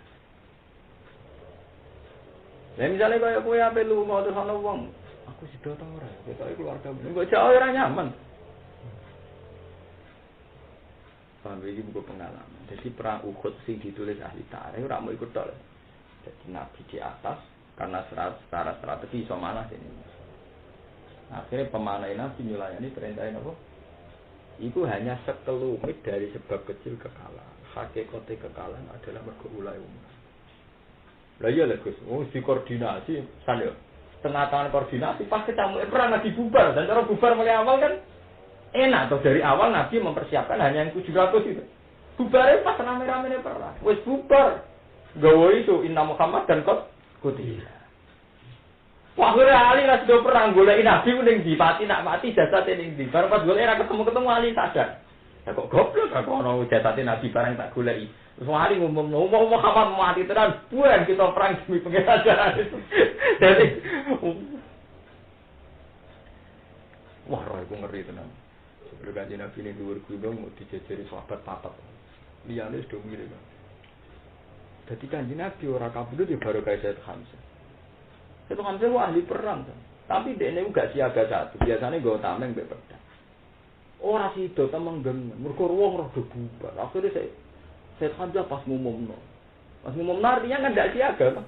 Lah misale kaya kowe ape lunga terus ana wong, aku sida ta ora? Ketoke keluarga. Engko jek ora nyaman. Sampai iki buku pengalaman. Jadi perang Uhud sing ditulis ahli tarikh ora mau ikut tok. Jadi Nabi di atas karena secara strategi iso manah ini. Akhirnya pemanah Nabi nyulayani perintahin apa? Itu hanya sekelumit dari sebab kecil kekalahan. Hakikate kekalahan adalah mergo ulai umur. Lah iya lho Gus, dikoordinasi, sanyo. Tengah tangan koordinasi pas ketemu perang lagi bubar dan cara bubar mulai awal kan enak toh dari awal Nabi mempersiapkan hanya yang 700 itu. Bubarnya pas rame-rame perang. Wis bubar. Gawe itu Inna Muhammad dan Qutila. Wah ora ali lah sudah perang golek Nabi ning ndi pati nak mati jasate ning ndi. Bar pas golek ora ketemu ali sadar. Ya kok goblok kok ono jasate Nabi barang tak goleki. Terus hari ngomong Muhammad mati tenan, buan kita perang demi pengejaran itu. Jadi, wah roh itu ngeri tenan. Sebelum Kanjeng Nabi ini dhuwur gunung mau dijejeri sahabat papat. Liyane sudah mirip. Jadi Kanjeng Nabi ora kabudut ya baru kayak Sayyid Hamzah. Sayyid Hamzah itu ahli perang kan. Tapi dia ini enggak siaga satu. Biasanya gue tameng mbek pedang. Ora sida temeng dengan mergo wong rada bubar. Akhire Sayyid Hamzah pas ngumumno. Pas ngumumno artinya kan enggak siaga kan.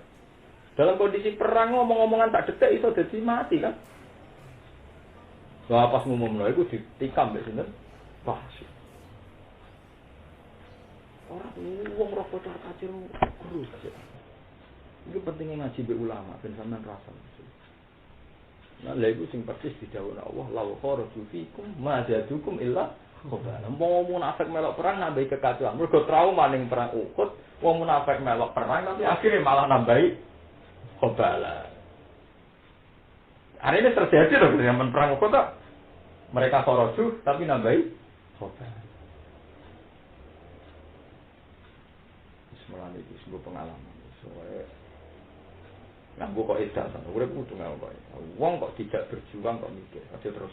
Dalam kondisi perang ngomong-ngomongan tak detik iso dadi mati kan. Lah pas ngumumno iku ditikam mbek sinten? Pas. Ora wong ora kocok kacir terus. Itu pentingnya ngaji be ulama ben sampean rasa. Nah, lha iku sing persis didhawuhi Allah, "Lau kharaju fikum ma zadukum illa khabala." Wong munafik melok perang nambahi kekacauan. Mergo trauma ning perang Uhud, wong munafik melok perang tapi akhirnya malah nambahi khabala. Hari ini terjadi loh zaman perang Uhud kok. Mereka kharaju tapi nambahi khabala. Bismillah iki sebuah pengalaman. Soale nganggo kok edan sampe urip kudu nganggo kok. Wong kok tidak berjuang kok mikir, aja terus.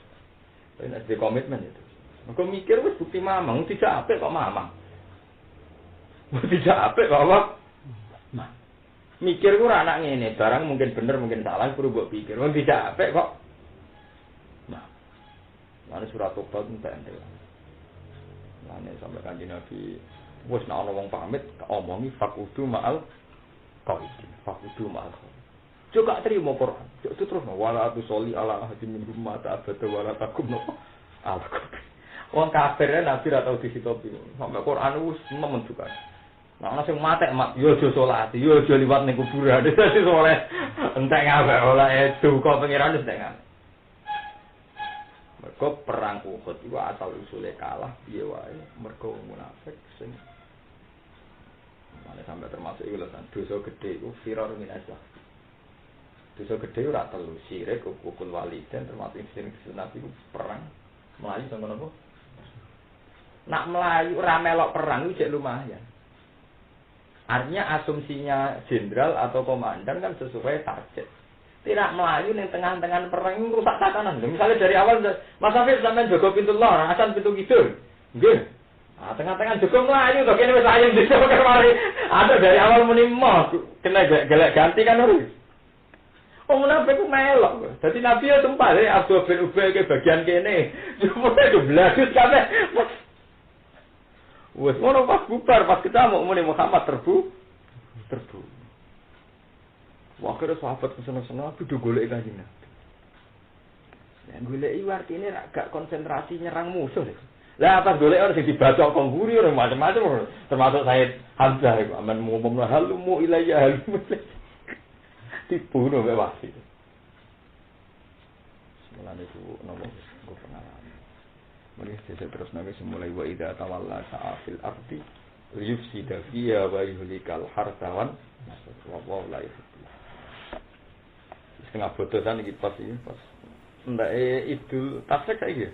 Tapi nek di komitmen itu. Mergo mikir wis bukti mamang, tidak apik kok mamang. Tidak apik kok apa? Nah. Mikir ku ora anak ngene, barang mungkin bener mungkin salah perlu mbok pikir. Wong tidak apik kok. Nah. Lan surat tobat entek. Lan sampe Kanjeng Nabi wis nek ana wong pamit omongi fakudu ma'al qaidin. Fakudu ma'al juga terima Quran. Itu terus wala tusolli ala ahadin minhum mata abada wala takum no. Wong kafir Nabi ra tau disitopi. Sampai Quran wis nemen juga. Nah ana sing mate mak yo aja salat, yo aja liwat ning kuburan. Dadi soleh entek ngabek ora itu kok pengiran wis entek. Mergo perang Uhud iku asal usule kalah piye wae mergo munafik sing mane sampai termasuk iku lho dosa gedhe iku firar minasah. Dosa gede ora telu syirik ukul waliden termasuk sing Nabi ku perang melayu sama napa? Nak melayu ora melok perang iku jek lumayan. Artinya asumsinya jenderal atau komandan kan sesuai target. Tidak melayu ning tengah-tengah perang itu rusak tatanan. Misalnya dari awal Mas Afif sampean jaga pintu lor, Hasan pintu kidul. Nggih. Ah tengah-tengah jaga melayu to kene wis ayem desa kemari. Ada dari awal muni mo kena gelek ganti kan harus. Oh munafik ku melok. Dadi Nabi ya sempat Abdul bin Ubay ke bagian kene. Cuma itu bladus kabeh. Wes ngono pas bubar pas ketemu muni Muhammad terbu. Wah kira sahabat kesana-sana kudu golek Kanjeng Nabi. Nek golek iki artine ra gak konsentrasi nyerang musuh. Lah pas golek ora sing dibacok kongguri ora macam-macam termasuk Said Hamzah iku aman ngomongno halumu ilayya halumu. Dibunuh mbek wasi. Semulane itu nopo gue pengalaman. Mari kita terus nabi semulai wa idza tawalla sa'afil ardi yufsida fiha wa yuhlikal hartawan wa la yuhlik. Setengah bodosan iki pas ndak idul tasek saiki.